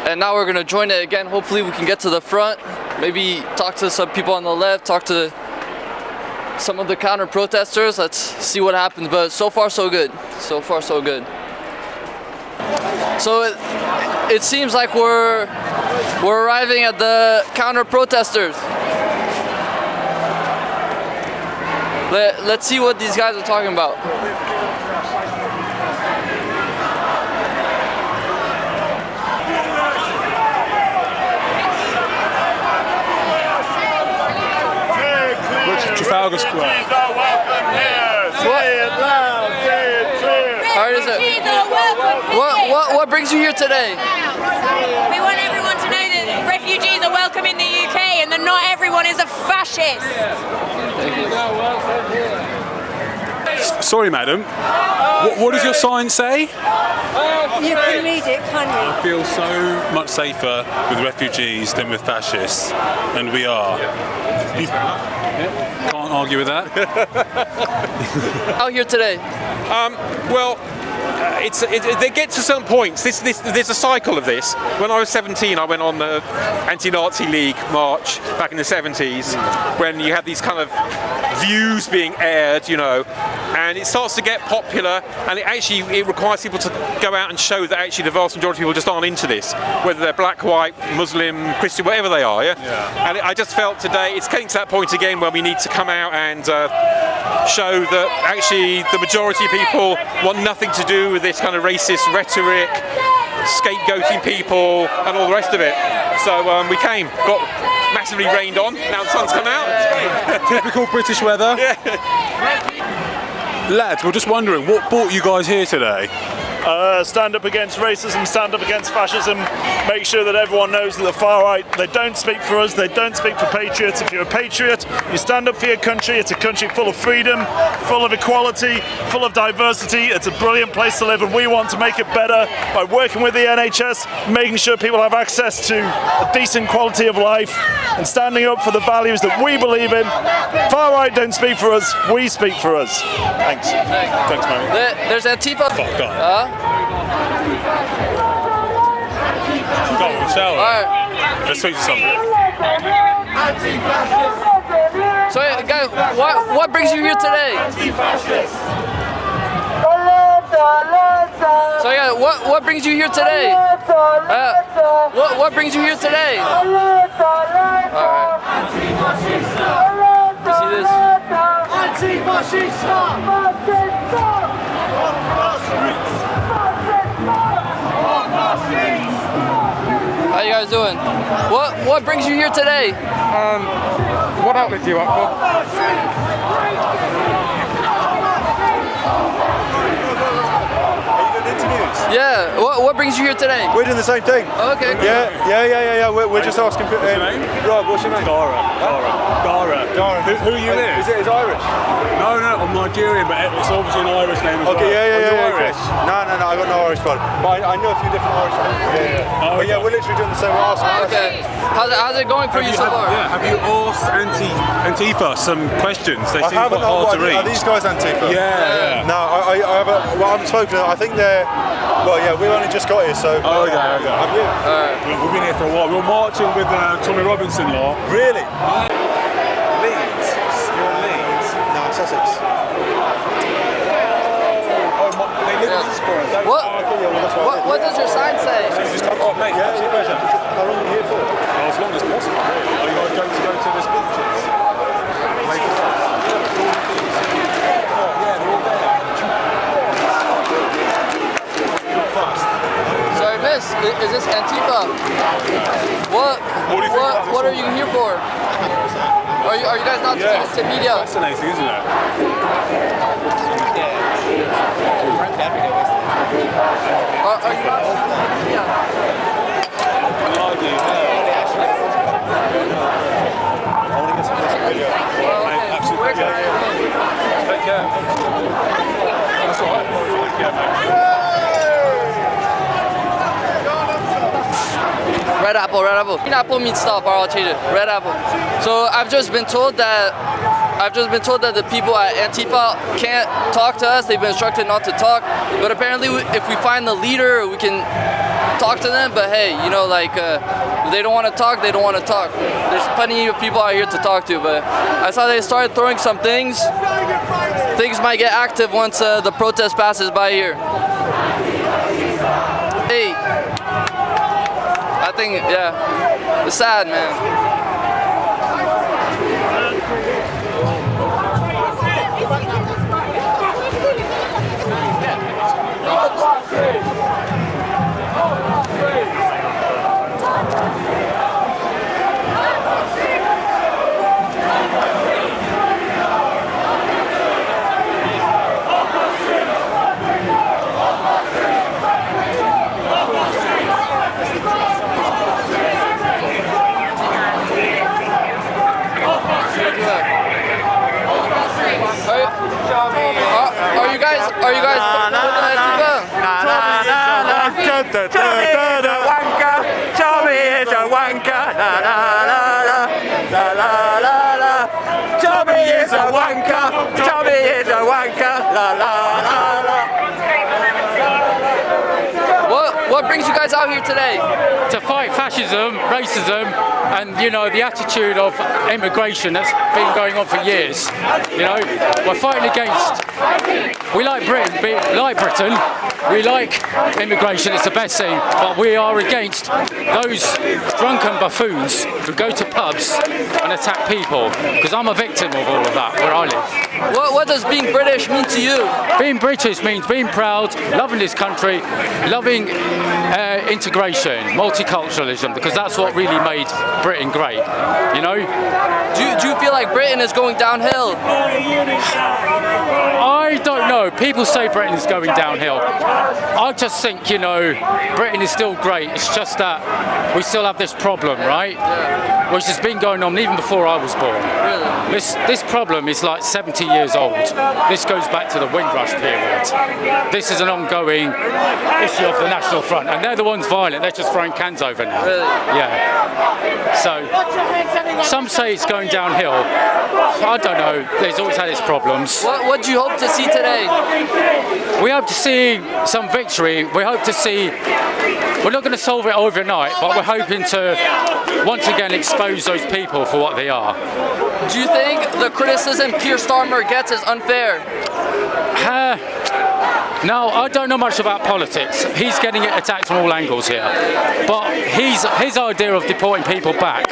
and now we're gonna join it again. Hopefully we can get to the front, maybe talk to some people on the left, talk to some of the counter protesters. Let's see what happens, but so far so good. So far so good. So it seems like we're arriving at the counter protesters. Let's see what these guys are talking about. Trafalgar Square. What brings you here today? We want everyone to know that refugees are welcome in the UK and that not everyone is a fascist. Sorry, madam. What does your sign say? You can read it, can you? I feel so much safer with refugees than with fascists, and we are. You can't argue with that. Out here today. They get to certain points. There's a cycle of this. When I was 17, I went on the anti-Nazi League march back in the 70s, when you had these kind of views being aired, and it starts to get popular, and it requires people to go out and show that actually the vast majority of people just aren't into this, whether they're black, white, Muslim, Christian, whatever they are. Yeah. And I just felt today it's getting to that point again where we need to come out and show that actually the majority of people want nothing to do with this kind of racist rhetoric, scapegoating people, and all the rest of it. So we came, got massively rained on. Now the sun's come out. Typical British weather. Yeah. Lads, we're just wondering, what brought you guys here today? Stand up against racism, stand up against fascism, make sure that everyone knows that the far right, they don't speak for us, they don't speak for patriots. If you're a patriot, you stand up for your country. It's a country full of freedom, full of equality, full of diversity. It's a brilliant place to live, and we want to make it better by working with the NHS, making sure people have access to a decent quality of life, and standing up for the values that we believe in. Far right don't speak for us, we speak for us. Thanks. Thanks, mate. There's Antifa. Fuck off. Go on, shall we? Alright. Let's speak to someone. So, guys, what brings you here today? So, yeah, what brings you here today? What brings you here today? Alright. You see this? How you guys doing? What brings you here today? What outlet do you work for? Yeah. What brings you here today? We're doing the same thing. Okay. Cool. Yeah. We're just asking. What's your name? Right. What's your name? Dara. Who are you with? Is it Irish? No, I'm Nigerian, but it's obviously an Irish name as well. Okay, Are you yeah. Irish? No, I got no Irish blood. But I know a few different Irish people. Yeah. Oh, But yeah, we're literally doing the same. We're asking. Okay. How's it going for you so far? Yeah. Have you asked Antifa some questions? They I seem haven't. quite hard to read. Are these guys Antifa? Yeah. No, I haven't. Well, I haven't spoken. I think they're. Well, yeah, we've only just got here, so. Oh, okay. Have you? We've been here for a while. We were marching with Tommy Robinson lot. Really? Leeds. You're in Leeds. No, Sussex. They live in Eastbourne. What does your sign say? Oh, mate, Yeah, yeah, pleasure. How long are you here for? As long as possible. Are you guys going to go to the speeches? Sorry, miss. Is this Antifa? What are you here for? Are you guys not to media? Fascinating, isn't it? Are you not? I want to get some video. Take care. That's all right. Take care, mate. Red apple. Green apple means stop, or I'll change it. Red apple. So I've just been told that the people at Antifa can't talk to us. They've been instructed not to talk. But apparently, if we find the leader, we can talk to them. But hey, if they don't want to talk, they don't want to talk. There's plenty of people out here to talk to. But I saw they started throwing some things. Things might get active once the protest passes by here. Hey. I think, yeah, it's sad, man. Are you guys Tommy is a wanker. Tommy is a wanker. La la la la la la la la. Tommy is a wanker. Tommy is a wanker. La la la la. What brings you guys out here today? To fight fascism, racism, and the attitude of immigration that's been going on for years. We're fighting against. We like Britain. We like immigration. It's the best thing. But we are against those drunken buffoons who go to pubs and attack people. Because I'm a victim of all of that where I live. What does being British mean to you? Being British means being proud, loving this country, loving integration, multiculturalism, because that's what really made Britain great, Do you feel like Britain is going downhill? I don't know. People say Britain is going downhill. I just think, Britain is still great. It's just that we still have this problem, right? Yeah. Which has been going on even before I was born. Really? This problem is like 70 years old. This goes back to the Windrush period. This is an ongoing issue of the National Front, and they're the ones violent. They're just throwing cans over now. Really? Yeah. So some say it's going downhill. I don't know. There's always had its problems. What do you hope to see today? We hope to see some victory. We hope to see. We're not going to solve it overnight, but we're hoping to once again expose those people for what they are. Do you think the criticism Keir Starmer gets is unfair? No, I don't know much about politics. He's getting it attacked from all angles here. But his idea of deporting people back,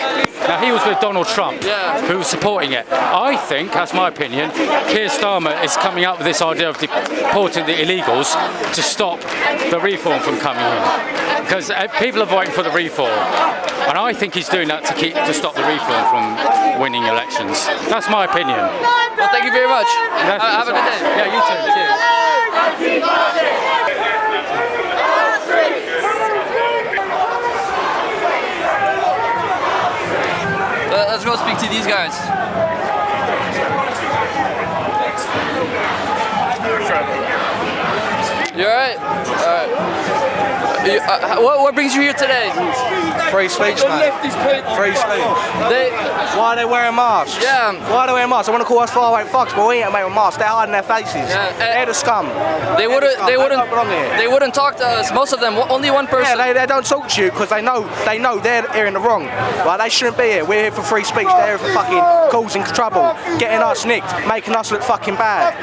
now he was with Donald Trump, who was supporting it. I think, that's my opinion, Keir Starmer is coming up with this idea of deporting the illegals to stop the reform from coming in. Because people are voting for the reform. And I think he's doing that to stop the reform from winning elections. That's my opinion. Well, thank you very much. Have a good day. Yeah, you too. Cheers. Let's go speak to these guys. You alright? Alright. What brings you here today? Free speech, man. Free speech. Why are they wearing masks? Yeah. Why are they wearing masks? They want to call us far-right fucks, but we ain't wearing masks. They're hiding their faces. Yeah. They're the scum. They wouldn't talk to us. Most of them. Only one person. Yeah, they don't talk to you because they know they're here in the wrong. Right? They shouldn't be here. We're here for free speech. They're here for fucking causing trouble, getting us nicked, making us look fucking bad.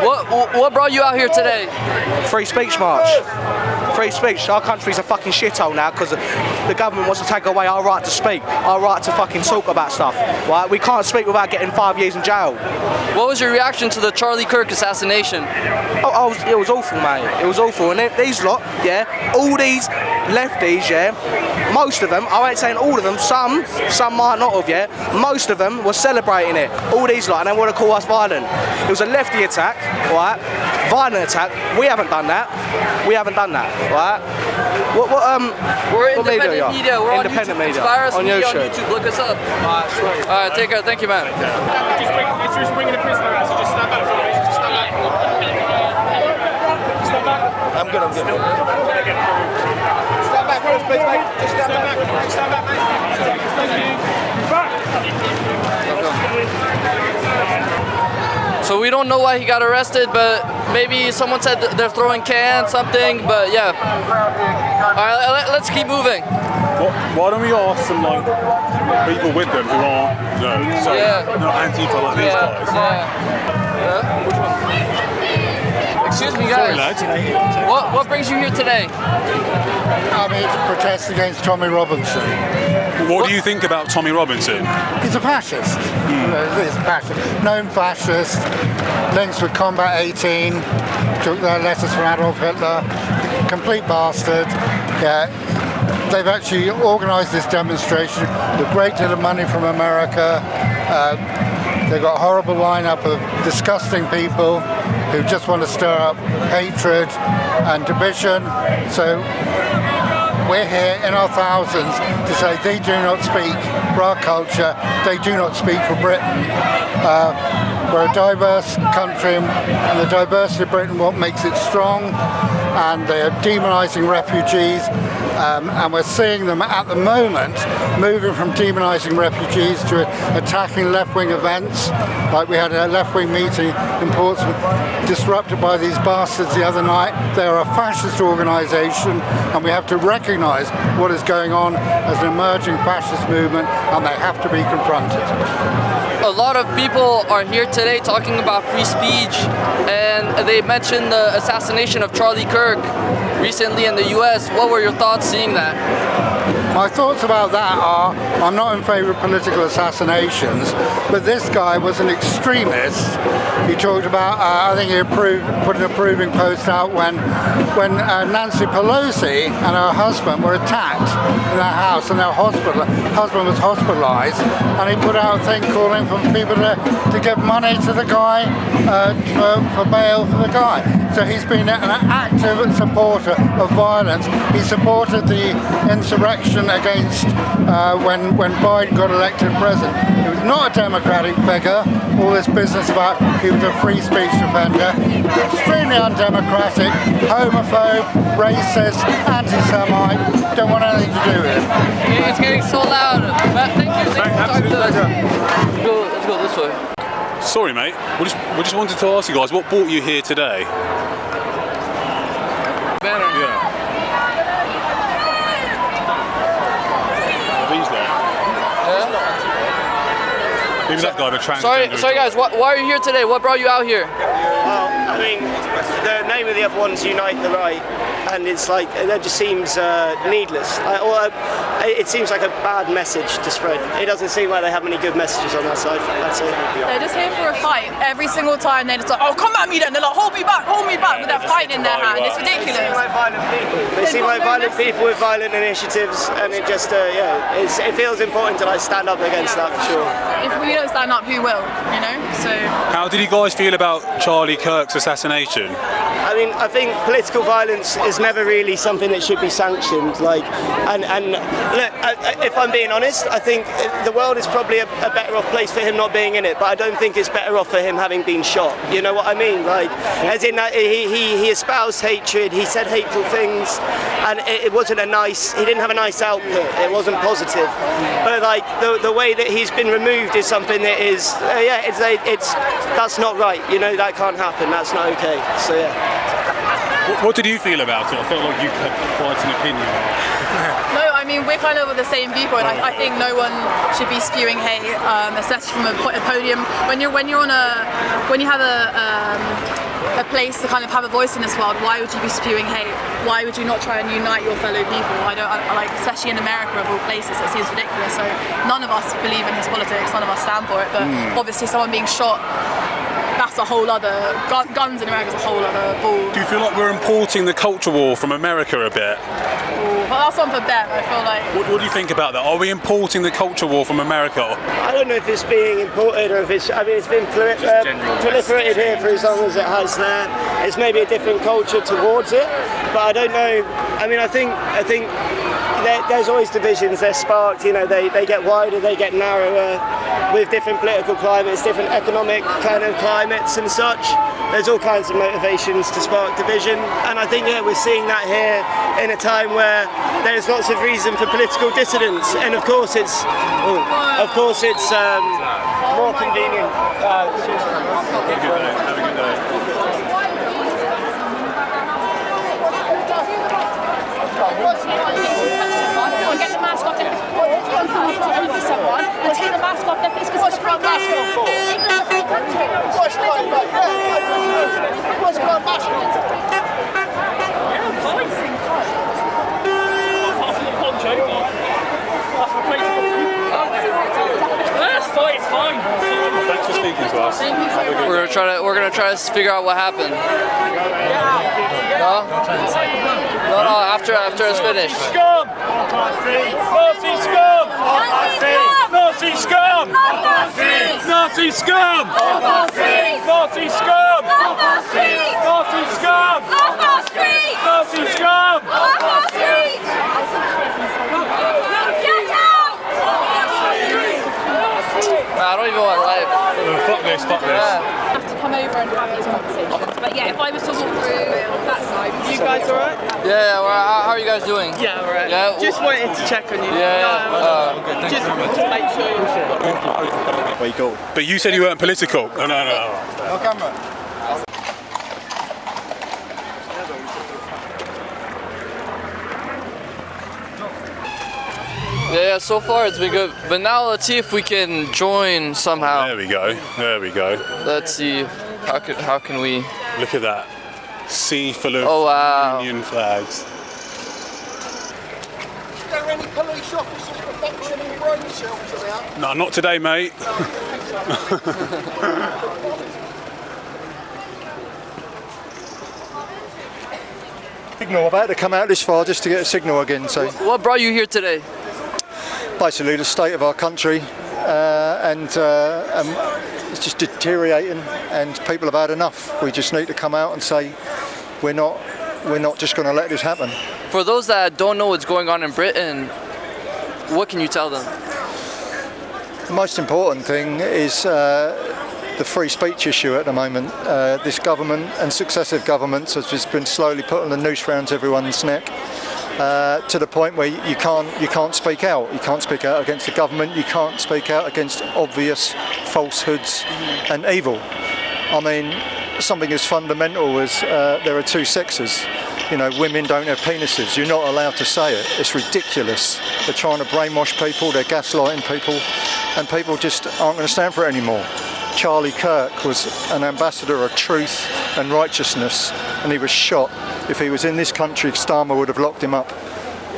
What brought you out here today? Free speech march. Free speech. Our country's a fucking shithole now because the government wants to take away our right to speak, our right to fucking talk about stuff. Right? We can't speak without getting 5 years in jail. What was your reaction to the Charlie Kirk assassination? It was awful, mate. It was awful. And these lot, yeah, all these lefties, yeah, most of them, I ain't saying all of them, some might not have, yeah, most of them were celebrating it. All these lot, and they want to call us violent. It was a lefty attack, right? Violent attack. We haven't done that. We haven't done that, right? We're independent media. We're independent on YouTube. media. Inspire us On media YouTube. on YouTube. Look us up. Alright, take care. Thank you, man. Just bringing a prisoner out, so just stand back for me. Just stand back. Stand back. I'm good. Stand back, please, mate. Just stand back. Just stand back, mate. Thank you. Back. So we don't know why he got arrested, but maybe someone said they're throwing cans, something, but yeah. Alright, let's keep moving. Why don't we ask some people with them who are not Antifa like these guys? Which one? Excuse me, guys. Sorry, lads. What brings you here today? I'm here to protest against Tommy Robinson. What do you think about Tommy Robinson? He's a fascist. He's a fascist. Known fascist. Links with Combat 18. Took their letters from Adolf Hitler. Complete bastard. Yeah. They've actually organised this demonstration with a great deal of money from America. They've got a horrible lineup of disgusting people who just want to stir up hatred and division. So we're here in our thousands to say they do not speak for our culture, they do not speak for Britain. We're a diverse country, and the diversity of Britain what makes it strong, and they're demonising refugees, and we're seeing them at the moment moving from demonising refugees to attacking left-wing events. Like we had a left-wing meeting in Portsmouth disrupted by these bastards the other night. They are a fascist organisation, and we have to recognise what is going on as an emerging fascist movement, and they have to be confronted. A lot of people are here today talking about free speech, and they mentioned the assassination of Charlie Kirk recently in the US. What were your thoughts seeing that? My thoughts about that are, I'm not in favour of political assassinations, but this guy was an extremist. He talked about, I think he put an approving post out when Nancy Pelosi and her husband were attacked in their house, and their husband was hospitalised, and he put out a thing calling for people to give money to the guy for bail for the guy. So he's been an active supporter of violence. He supported the insurrection against when Biden got elected president. He was not a democratic figure. All this business about he was a free speech defender. Extremely undemocratic, homophobe, racist, anti-Semite. Don't want anything to do with it. It's getting so loud. Matt, thank you. Let's go this way. Sorry, mate. We just wanted to ask you guys, what brought you here today? Banner. Yeah. These there. Maybe that guy, the transgender. Sorry guys, why are you here today? What brought you out here? Well, I mean, the name of the other one's Unite the Right, and it's like, that just seems needless. It seems like a bad message to spread. It doesn't seem like they have many good messages on that side. That's it. They're just here for a fight. Every single time they're just like, oh, come at me then. They're like, hold me back with that pint in their hand. It's ridiculous. They seem like violent people. They seem like violent people with violent initiatives, and it just, it feels important to like stand up against that for sure. If we don't stand up, who will? You know. So. How did you guys feel about Charlie Kirk's assassination? I mean, I think political violence is never really something that should be sanctioned. Like, and look, if I'm being honest, I think the world is probably a better off place for him not being in it. But I don't think it's better off for him having been shot. You know what I mean? Like, as in that he espoused hatred, he said hateful things, and it wasn't a nice. He didn't have a nice output. It wasn't positive. But like the way that he's been removed is something that is, that's not right. You know, that can't happen. That's not okay. So yeah. What did you feel about it? I felt like you had quite an opinion. No, I mean, we're kind of of the same viewpoint. I think no one should be spewing hate, especially from a podium. When you have a place to kind of have a voice in this world, why would you be spewing hate? Why would you not try and unite your fellow people? I like, especially in America of all places, it seems ridiculous. So none of us believe in his politics, none of us stand for it. But obviously, someone being shot, that's a whole other, guns in America is a whole other ball. Do you feel like we're importing the culture war from America a bit? Well, that's one for them, I feel like. What do you think about that? Are we importing the culture war from America? I don't know if it's being imported or if it's been proliferated here for as long as it has there. It's maybe a different culture towards it, but I don't know. I mean, I think there's always divisions, they're sparked, you know, they get wider, they get narrower with different political climates, different economic kind of climates and such. There's all kinds of motivations to spark division, and I think we're seeing that here in a time where there's lots of reason for political dissidence, and of course it's more convenient. Have a good day. Get the mask off and take the mask off their face because it's free mask on for. What's got a mask on? That's fine, it's fine. Thanks for speaking to us. We're gonna try to figure out what happened. No, after it's finished. Scum! Nazi scum! Nazi scum! Nazi scum! Nazi scum! Nazi scum! Nazi scum! I don't even want life. Fuck this. Have to come over and have these conversations. But yeah, if I was to walk through that side, you guys alright? Yeah, how are you guys doing? Yeah, alright. Yeah, just wanted to check on you. Yeah. Just make sure you're Where you go? But you said you weren't political. No. No camera. Yeah, so far it's been good. But now let's see if we can join somehow. There we go. Let's see. How can we? Look at that. Sea full of Union flags. Is there any police officers with functioning brain cells around? No, not today, mate. Signal. I've had to come out this far just to get a signal again. So, what brought you here today? Basically, the state of our country, and it's just deteriorating, and people have had enough. We just need to come out and say we're not just going to let this happen. For those that don't know what's going on in Britain, what can you tell them? The most important thing is the free speech issue at the moment. This government and successive governments has just been slowly putting the noose around everyone's neck, to the point where you can't speak out. You can't speak out against the government. You can't speak out against obvious falsehoods and evil. I mean, something as fundamental as there are two sexes. women don't have penises. You're not allowed to say it. It's ridiculous. They're trying to brainwash people, they're gaslighting people, and people just aren't going to stand for it anymore. Charlie Kirk was an ambassador of truth and righteousness, and he was shot. If he was in this country, Starmer would have locked him up.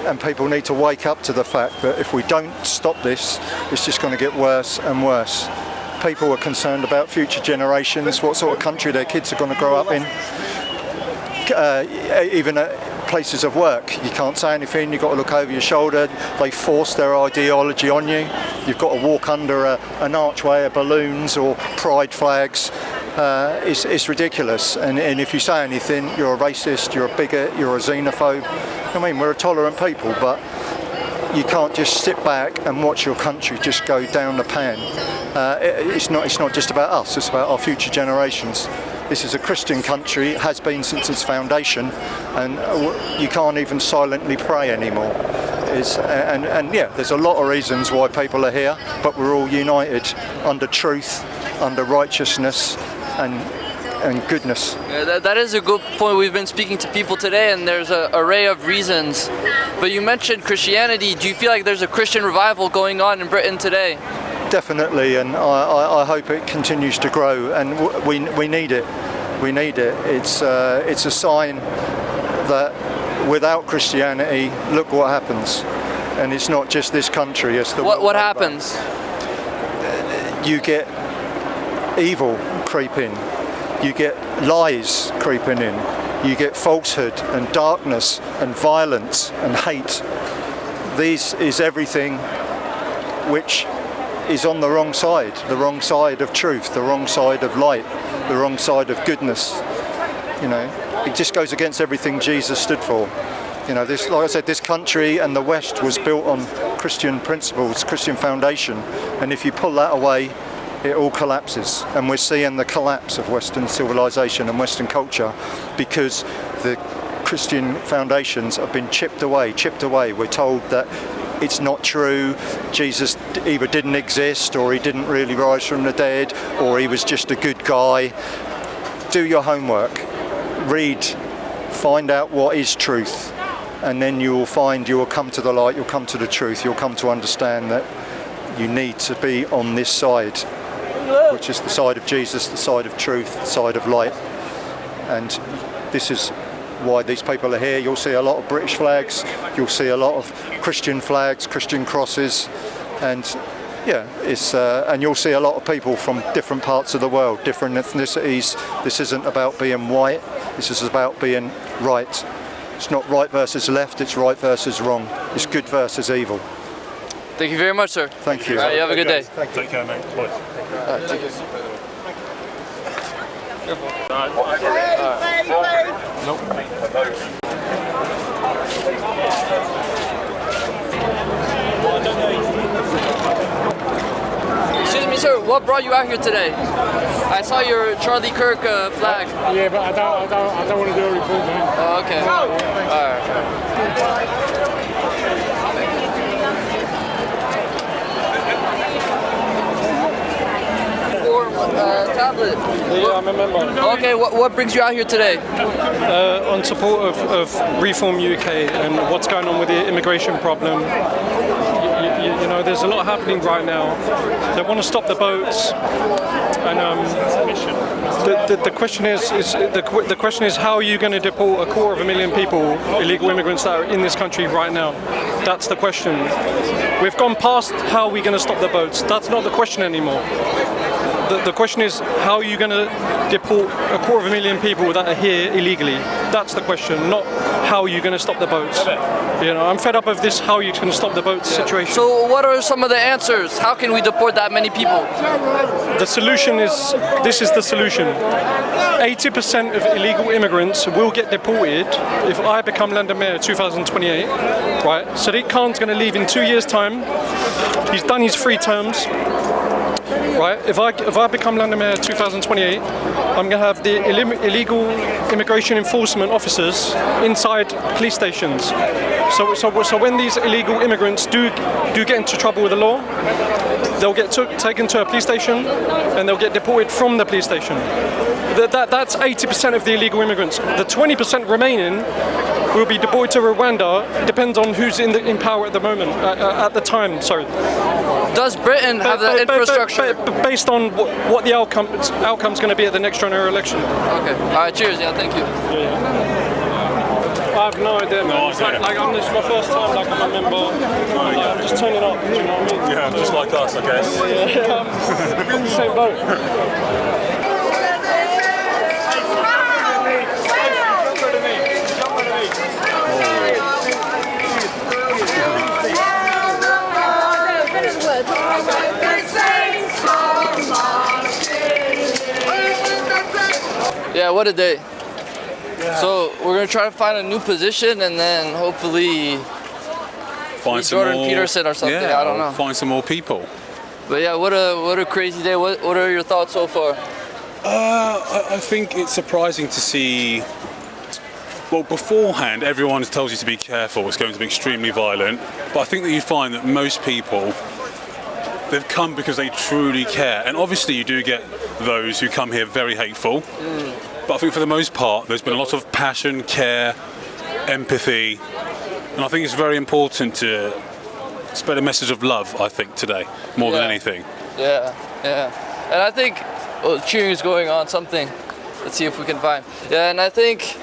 And people need to wake up to the fact that if we don't stop this, it's just going to get worse and worse. People are concerned about future generations, what sort of country their kids are going to grow up in. Even at places of work, you can't say anything, you've got to look over your shoulder. They force their ideology on you. You've got to walk under an archway of balloons or pride flags. It's ridiculous, and if you say anything, you're a racist, you're a bigot, you're a xenophobe. I mean, we're a tolerant people, but you can't just sit back and watch your country just go down the pan. It's not just about us, it's about our future generations. This is a Christian country, it has been since its foundation, and you can't even silently pray anymore. And yeah, there's a lot of reasons why people are here, but we're all united under truth, under righteousness, and goodness. Yeah, that is a good point. We've been speaking to people today, and there's an array of reasons. But you mentioned Christianity. Do you feel like there's a Christian revival going on in Britain today? Definitely, and I hope it continues to grow, and we need it. We need it. It's a sign that without Christianity, look what happens. And it's not just this country, it's the world. What happens? You get evil creep in. You get lies creeping in. You get falsehood and darkness and violence and hate. This is everything which is on the wrong side of truth, the wrong side of light, the wrong side of goodness. It just goes against everything Jesus stood for. This, like I said, this country and the West was built on Christian principles, Christian foundation, and if you pull that away, it all collapses. And we're seeing the collapse of Western civilization and Western culture because the Christian foundations have been chipped away. We're told that it's not true, Jesus either didn't exist or he didn't really rise from the dead or he was just a good guy. Do your homework, read, find out what is truth, and then you will come to the light, you'll come to the truth, you'll come to understand that you need to be on this side, which is the side of Jesus, the side of truth, the side of light. And this is why these people are here. You'll see a lot of British flags, you'll see a lot of Christian flags, Christian crosses, and yeah, and you'll see a lot of people from different parts of the world, different ethnicities. This isn't about being white, this is about being right. It's not right versus left, it's right versus wrong. It's good versus evil. Thank you very much, sir. Thank you. All right, you have a good day. Take care, mate. Bye. Take care. Excuse me, sir. What brought you out here today? I saw your Charlie Kirk flag. Yeah, but I don't want to do a report, man. Oh, okay. All right. Tablet. Yeah, I'm a member. Okay, what brings you out here today? On support of Reform UK and what's going on with the immigration problem. There's a lot happening right now. They want to stop the boats, and the question is how are you going to deport 250,000 people, illegal immigrants that are in this country right now? That's the question. We've gone past how are we going to stop the boats. That's not the question anymore. The question is, how are you going to deport 250,000 people that are here illegally? That's the question, not how are you going to stop the boats. I'm fed up of this how you can stop the boats situation. So what are some of the answers? How can we deport that many people? The solution is, this is the solution. 80% of illegal immigrants will get deported if I become London Mayor 2028, right? Sadiq Khan's going to leave in 2 years' time. He's done his 3 terms. Right, if I become London Mayor 2028, I'm going to have the illegal immigration enforcement officers inside police stations. So when these illegal immigrants do get into trouble with the law, they'll get taken to a police station and they'll get deported from the police station. That's 80% of the illegal immigrants. The 20% remaining will be deported to Rwanda. Depends on who's in power at the moment, at the time. Sorry. Does Britain have the infrastructure? Based on what the outcome's going to be at the next general election. Okay. All right. Cheers. Yeah. Thank you. I have no idea, man. It's like this is my first time, like I'm a member. I'm just turning up. Do you know what I mean? Yeah, just like us, I guess. Yeah. We're in the same boat. Yeah, what a day. So we're gonna try to find a new position and then hopefully find some Jordan more, Peterson or something. Yeah, I don't know. Find some more people. But yeah, what a crazy day. What are your thoughts so far? I think it's surprising to see. Well, beforehand, everyone tells you to be careful. It's going to be extremely violent. But I think that you find that most people, they've come because they truly care. And obviously you do get those who come here very hateful. But I think for the most part, there's been a lot of passion, care, empathy. And I think it's very important to spread a message of love, I think, today, more than anything. Yeah. And I think, cheering is going on, something. Let's see if we can find. Yeah, and I think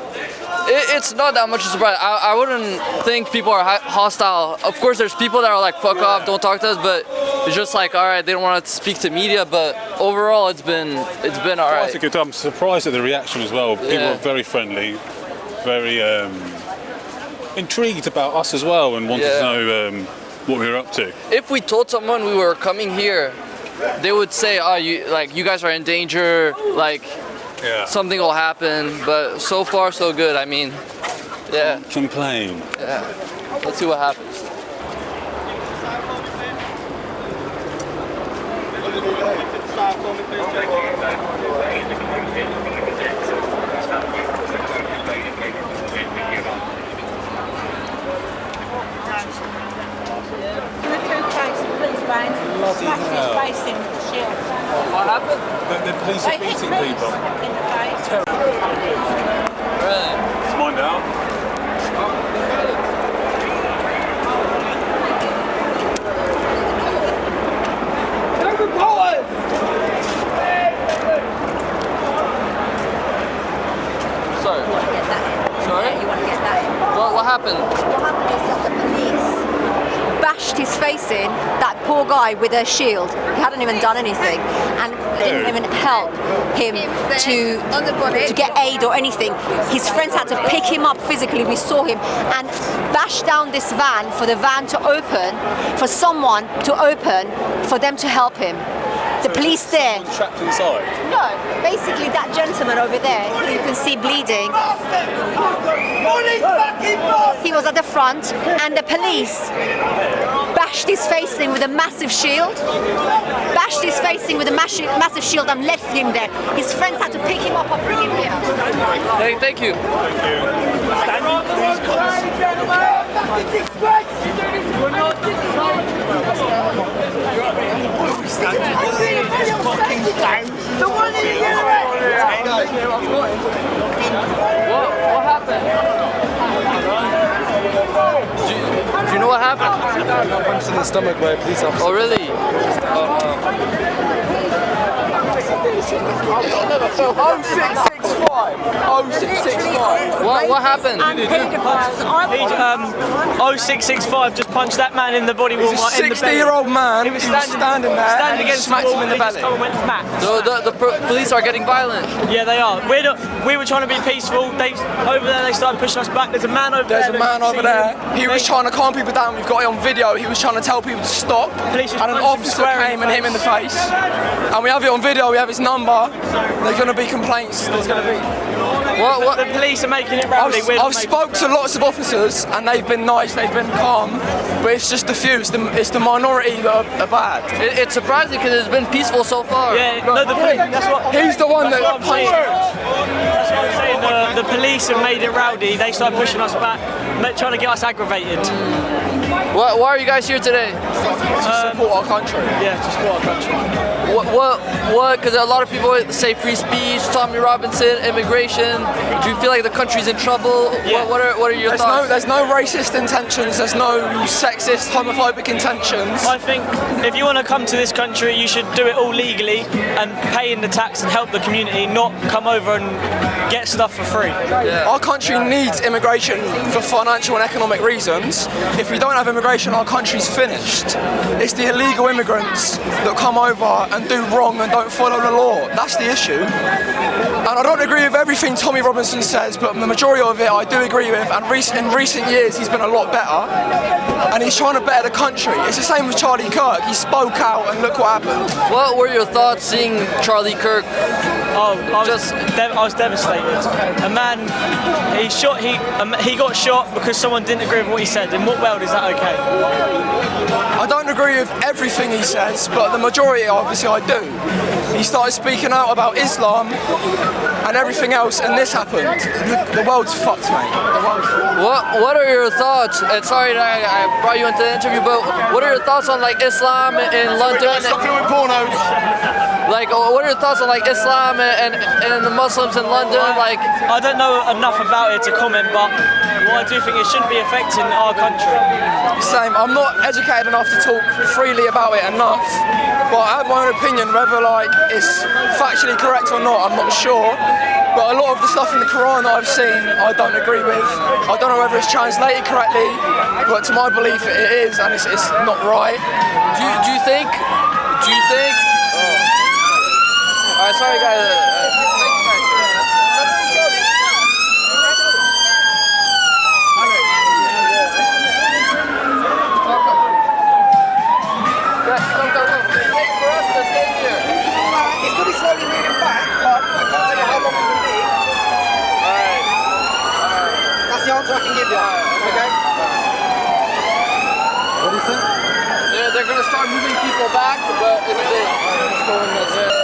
it's not that much of a surprise. I wouldn't think people are hostile. Of course, there's people that are like, fuck off, don't talk to us, but it's just like, all right, they don't want to speak to media, but overall, it's been all right. I'm surprised at the reaction as well. People are very friendly, very intrigued about us as well, and wanted to know what we were up to. If we told someone we were coming here, they would say, oh, you guys are in danger, like, something will happen, but so far so good. I mean, complain. Yeah. Let's see what happens. What happened? The police are beating people. Really? It's mine now. Sorry. Sorry? You want to get that in? What happened? What happened is that the police bashed his face in, that poor guy with a shield. He hadn't even done anything, and they didn't even help him to get aid or anything. His friends had to pick him up physically, we saw him, and bash down this van for the van to open, for someone to open, for them to help him. The police there. Trapped inside? No, basically that gentleman over there, who you can see bleeding, he was at the front, and the police bashed his face in with a massive shield, massive shield and left him there. His friends had to pick him up and bring him here. Thank you. What happened? Do you know what happened? I got punched in the stomach by a police officer. Oh, really? Oh, 0665. What happened? 0665 just punched that man in the body. He's a 60-year-old man. He was standing there. Standing against smacked him in the belly. The police are getting violent. Yeah, they are. We were trying to be peaceful. Over there, they started pushing us back. There's a man over there. There's a man over there. He was trying to calm people down. We've got it on video. He was trying to tell people to stop. And an officer came and hit him in the face. And we have it on video. We have his number. There's going to be complaints. There's going to be. What? The police are making it rowdy. I've spoke to lots of officers and they've been nice, they've been calm, but it's just the few, it's the minority that are bad. It's surprising because it's been peaceful so far. Yeah, no, the police, that's what. He's the one that That's what I'm saying. The police have made it rowdy. They started pushing us back, trying to get us aggravated. Why are you guys here today? To support our country. Yeah, to support our country. What? Because a lot of people say free speech, Tommy Robinson, immigration. Do you feel like the country's in trouble? Yeah. What are your thoughts? There's no racist intentions. There's no sexist, homophobic intentions. I think if you want to come to this country, you should do it all legally and pay in the tax and help the community, not come over and get stuff for free. Yeah. Our country needs immigration for financial and economic reasons. If we don't have immigration, our country's finished. It's the illegal immigrants that come over and do wrong and don't follow the law. That's the issue. And I don't agree with everything Tommy Robinson says, but the majority of it I do agree with. And in recent years, he's been a lot better. And he's trying to better the country. It's the same with Charlie Kirk. He spoke out and look what happened. What were your thoughts seeing Charlie Kirk? I was devastated. A man, he got shot because someone didn't agree with what he said. In what world is that okay? I don't agree with everything he says, but the majority, obviously, I do. He started speaking out about Islam and everything else, and this happened. The world's fucked, mate. The world's fucked. What are your thoughts? And sorry that I brought you into the interview, but what are your thoughts on like Islam in London? Stop filming pornos. Like, what are your thoughts on like Islam and the Muslims in London? Like, I don't know enough about it to comment, but what I do think it shouldn't be affecting our country. Same. I'm not educated enough to talk freely about it enough, but I have my own opinion. Whether like it's factually correct or not, I'm not sure. But a lot of the stuff in the Quran that I've seen, I don't agree with. I don't know whether it's translated correctly, but to my belief, it is, and it's not right. Do you think? Alright, sorry guys. They're going to start moving people back, but it's going this.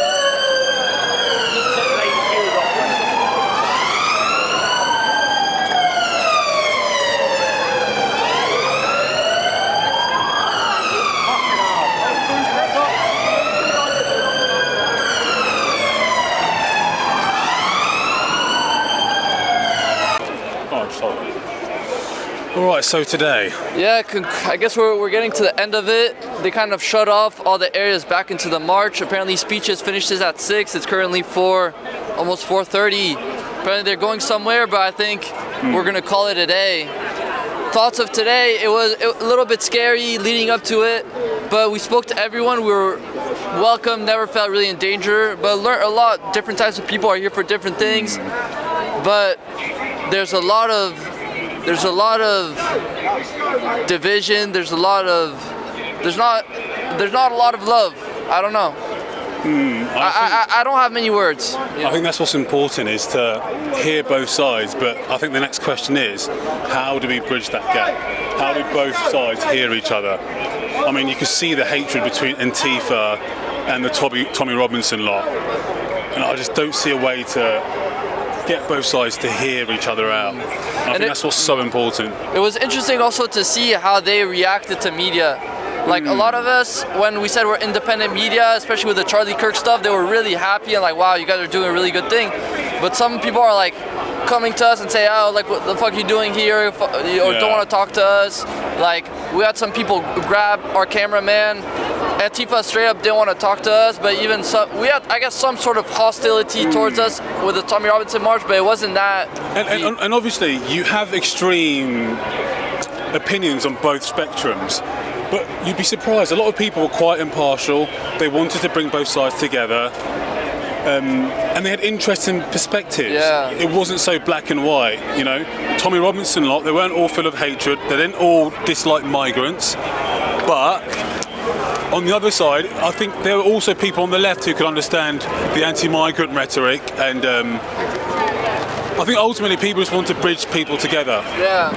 Alright, so today. Yeah, I guess we're getting to the end of it. They kind of shut off all the areas back into the march. Apparently speeches finishes at 6. It's currently almost 4:30. Apparently they're going somewhere, but I think we're going to call it a day. Thoughts of today, it was a little bit scary leading up to it, but we spoke to everyone. We were welcome, never felt really in danger, but learned a lot. Different types of people are here for different things, but there's a lot of division. There's not a lot of love. I don't know. I don't have many words. I think that's what's important, is to hear both sides, but I think the next question is, how do we bridge that gap? How do both sides hear each other? I mean, you can see the hatred between Antifa and the Tommy Robinson lot, and I just don't see a way to get both sides to hear each other out. I think that's what's so important. It was interesting also to see how they reacted to media. Like a lot of us, when we said we're independent media, especially with the Charlie Kirk stuff, they were really happy and like, wow, you guys are doing a really good thing. But some people are like coming to us and say, oh, like, what the fuck are you doing here? Or don't want to talk to us. Like, we had some people grab our cameraman. Antifa straight up didn't want to talk to us, but even we had, I guess, some sort of hostility towards us with the Tommy Robinson march, but it wasn't that. And obviously, you have extreme opinions on both spectrums, but you'd be surprised. A lot of people were quite impartial. They wanted to bring both sides together, and they had interesting perspectives. Yeah. It wasn't so black and white, you know. Tommy Robinson lot, they weren't all full of hatred. They didn't all dislike migrants, but on the other side, I think there were also people on the left who could understand the anti-migrant rhetoric and I think ultimately people just want to bridge people together. Yeah.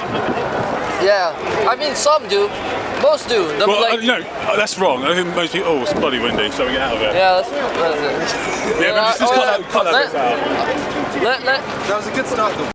I mean, some do. Most do. That's wrong. I think most people. Oh, it's bloody windy. So we get out of it. Yeah, that's yeah, but just cut that bit out. Let. That was a good start, though.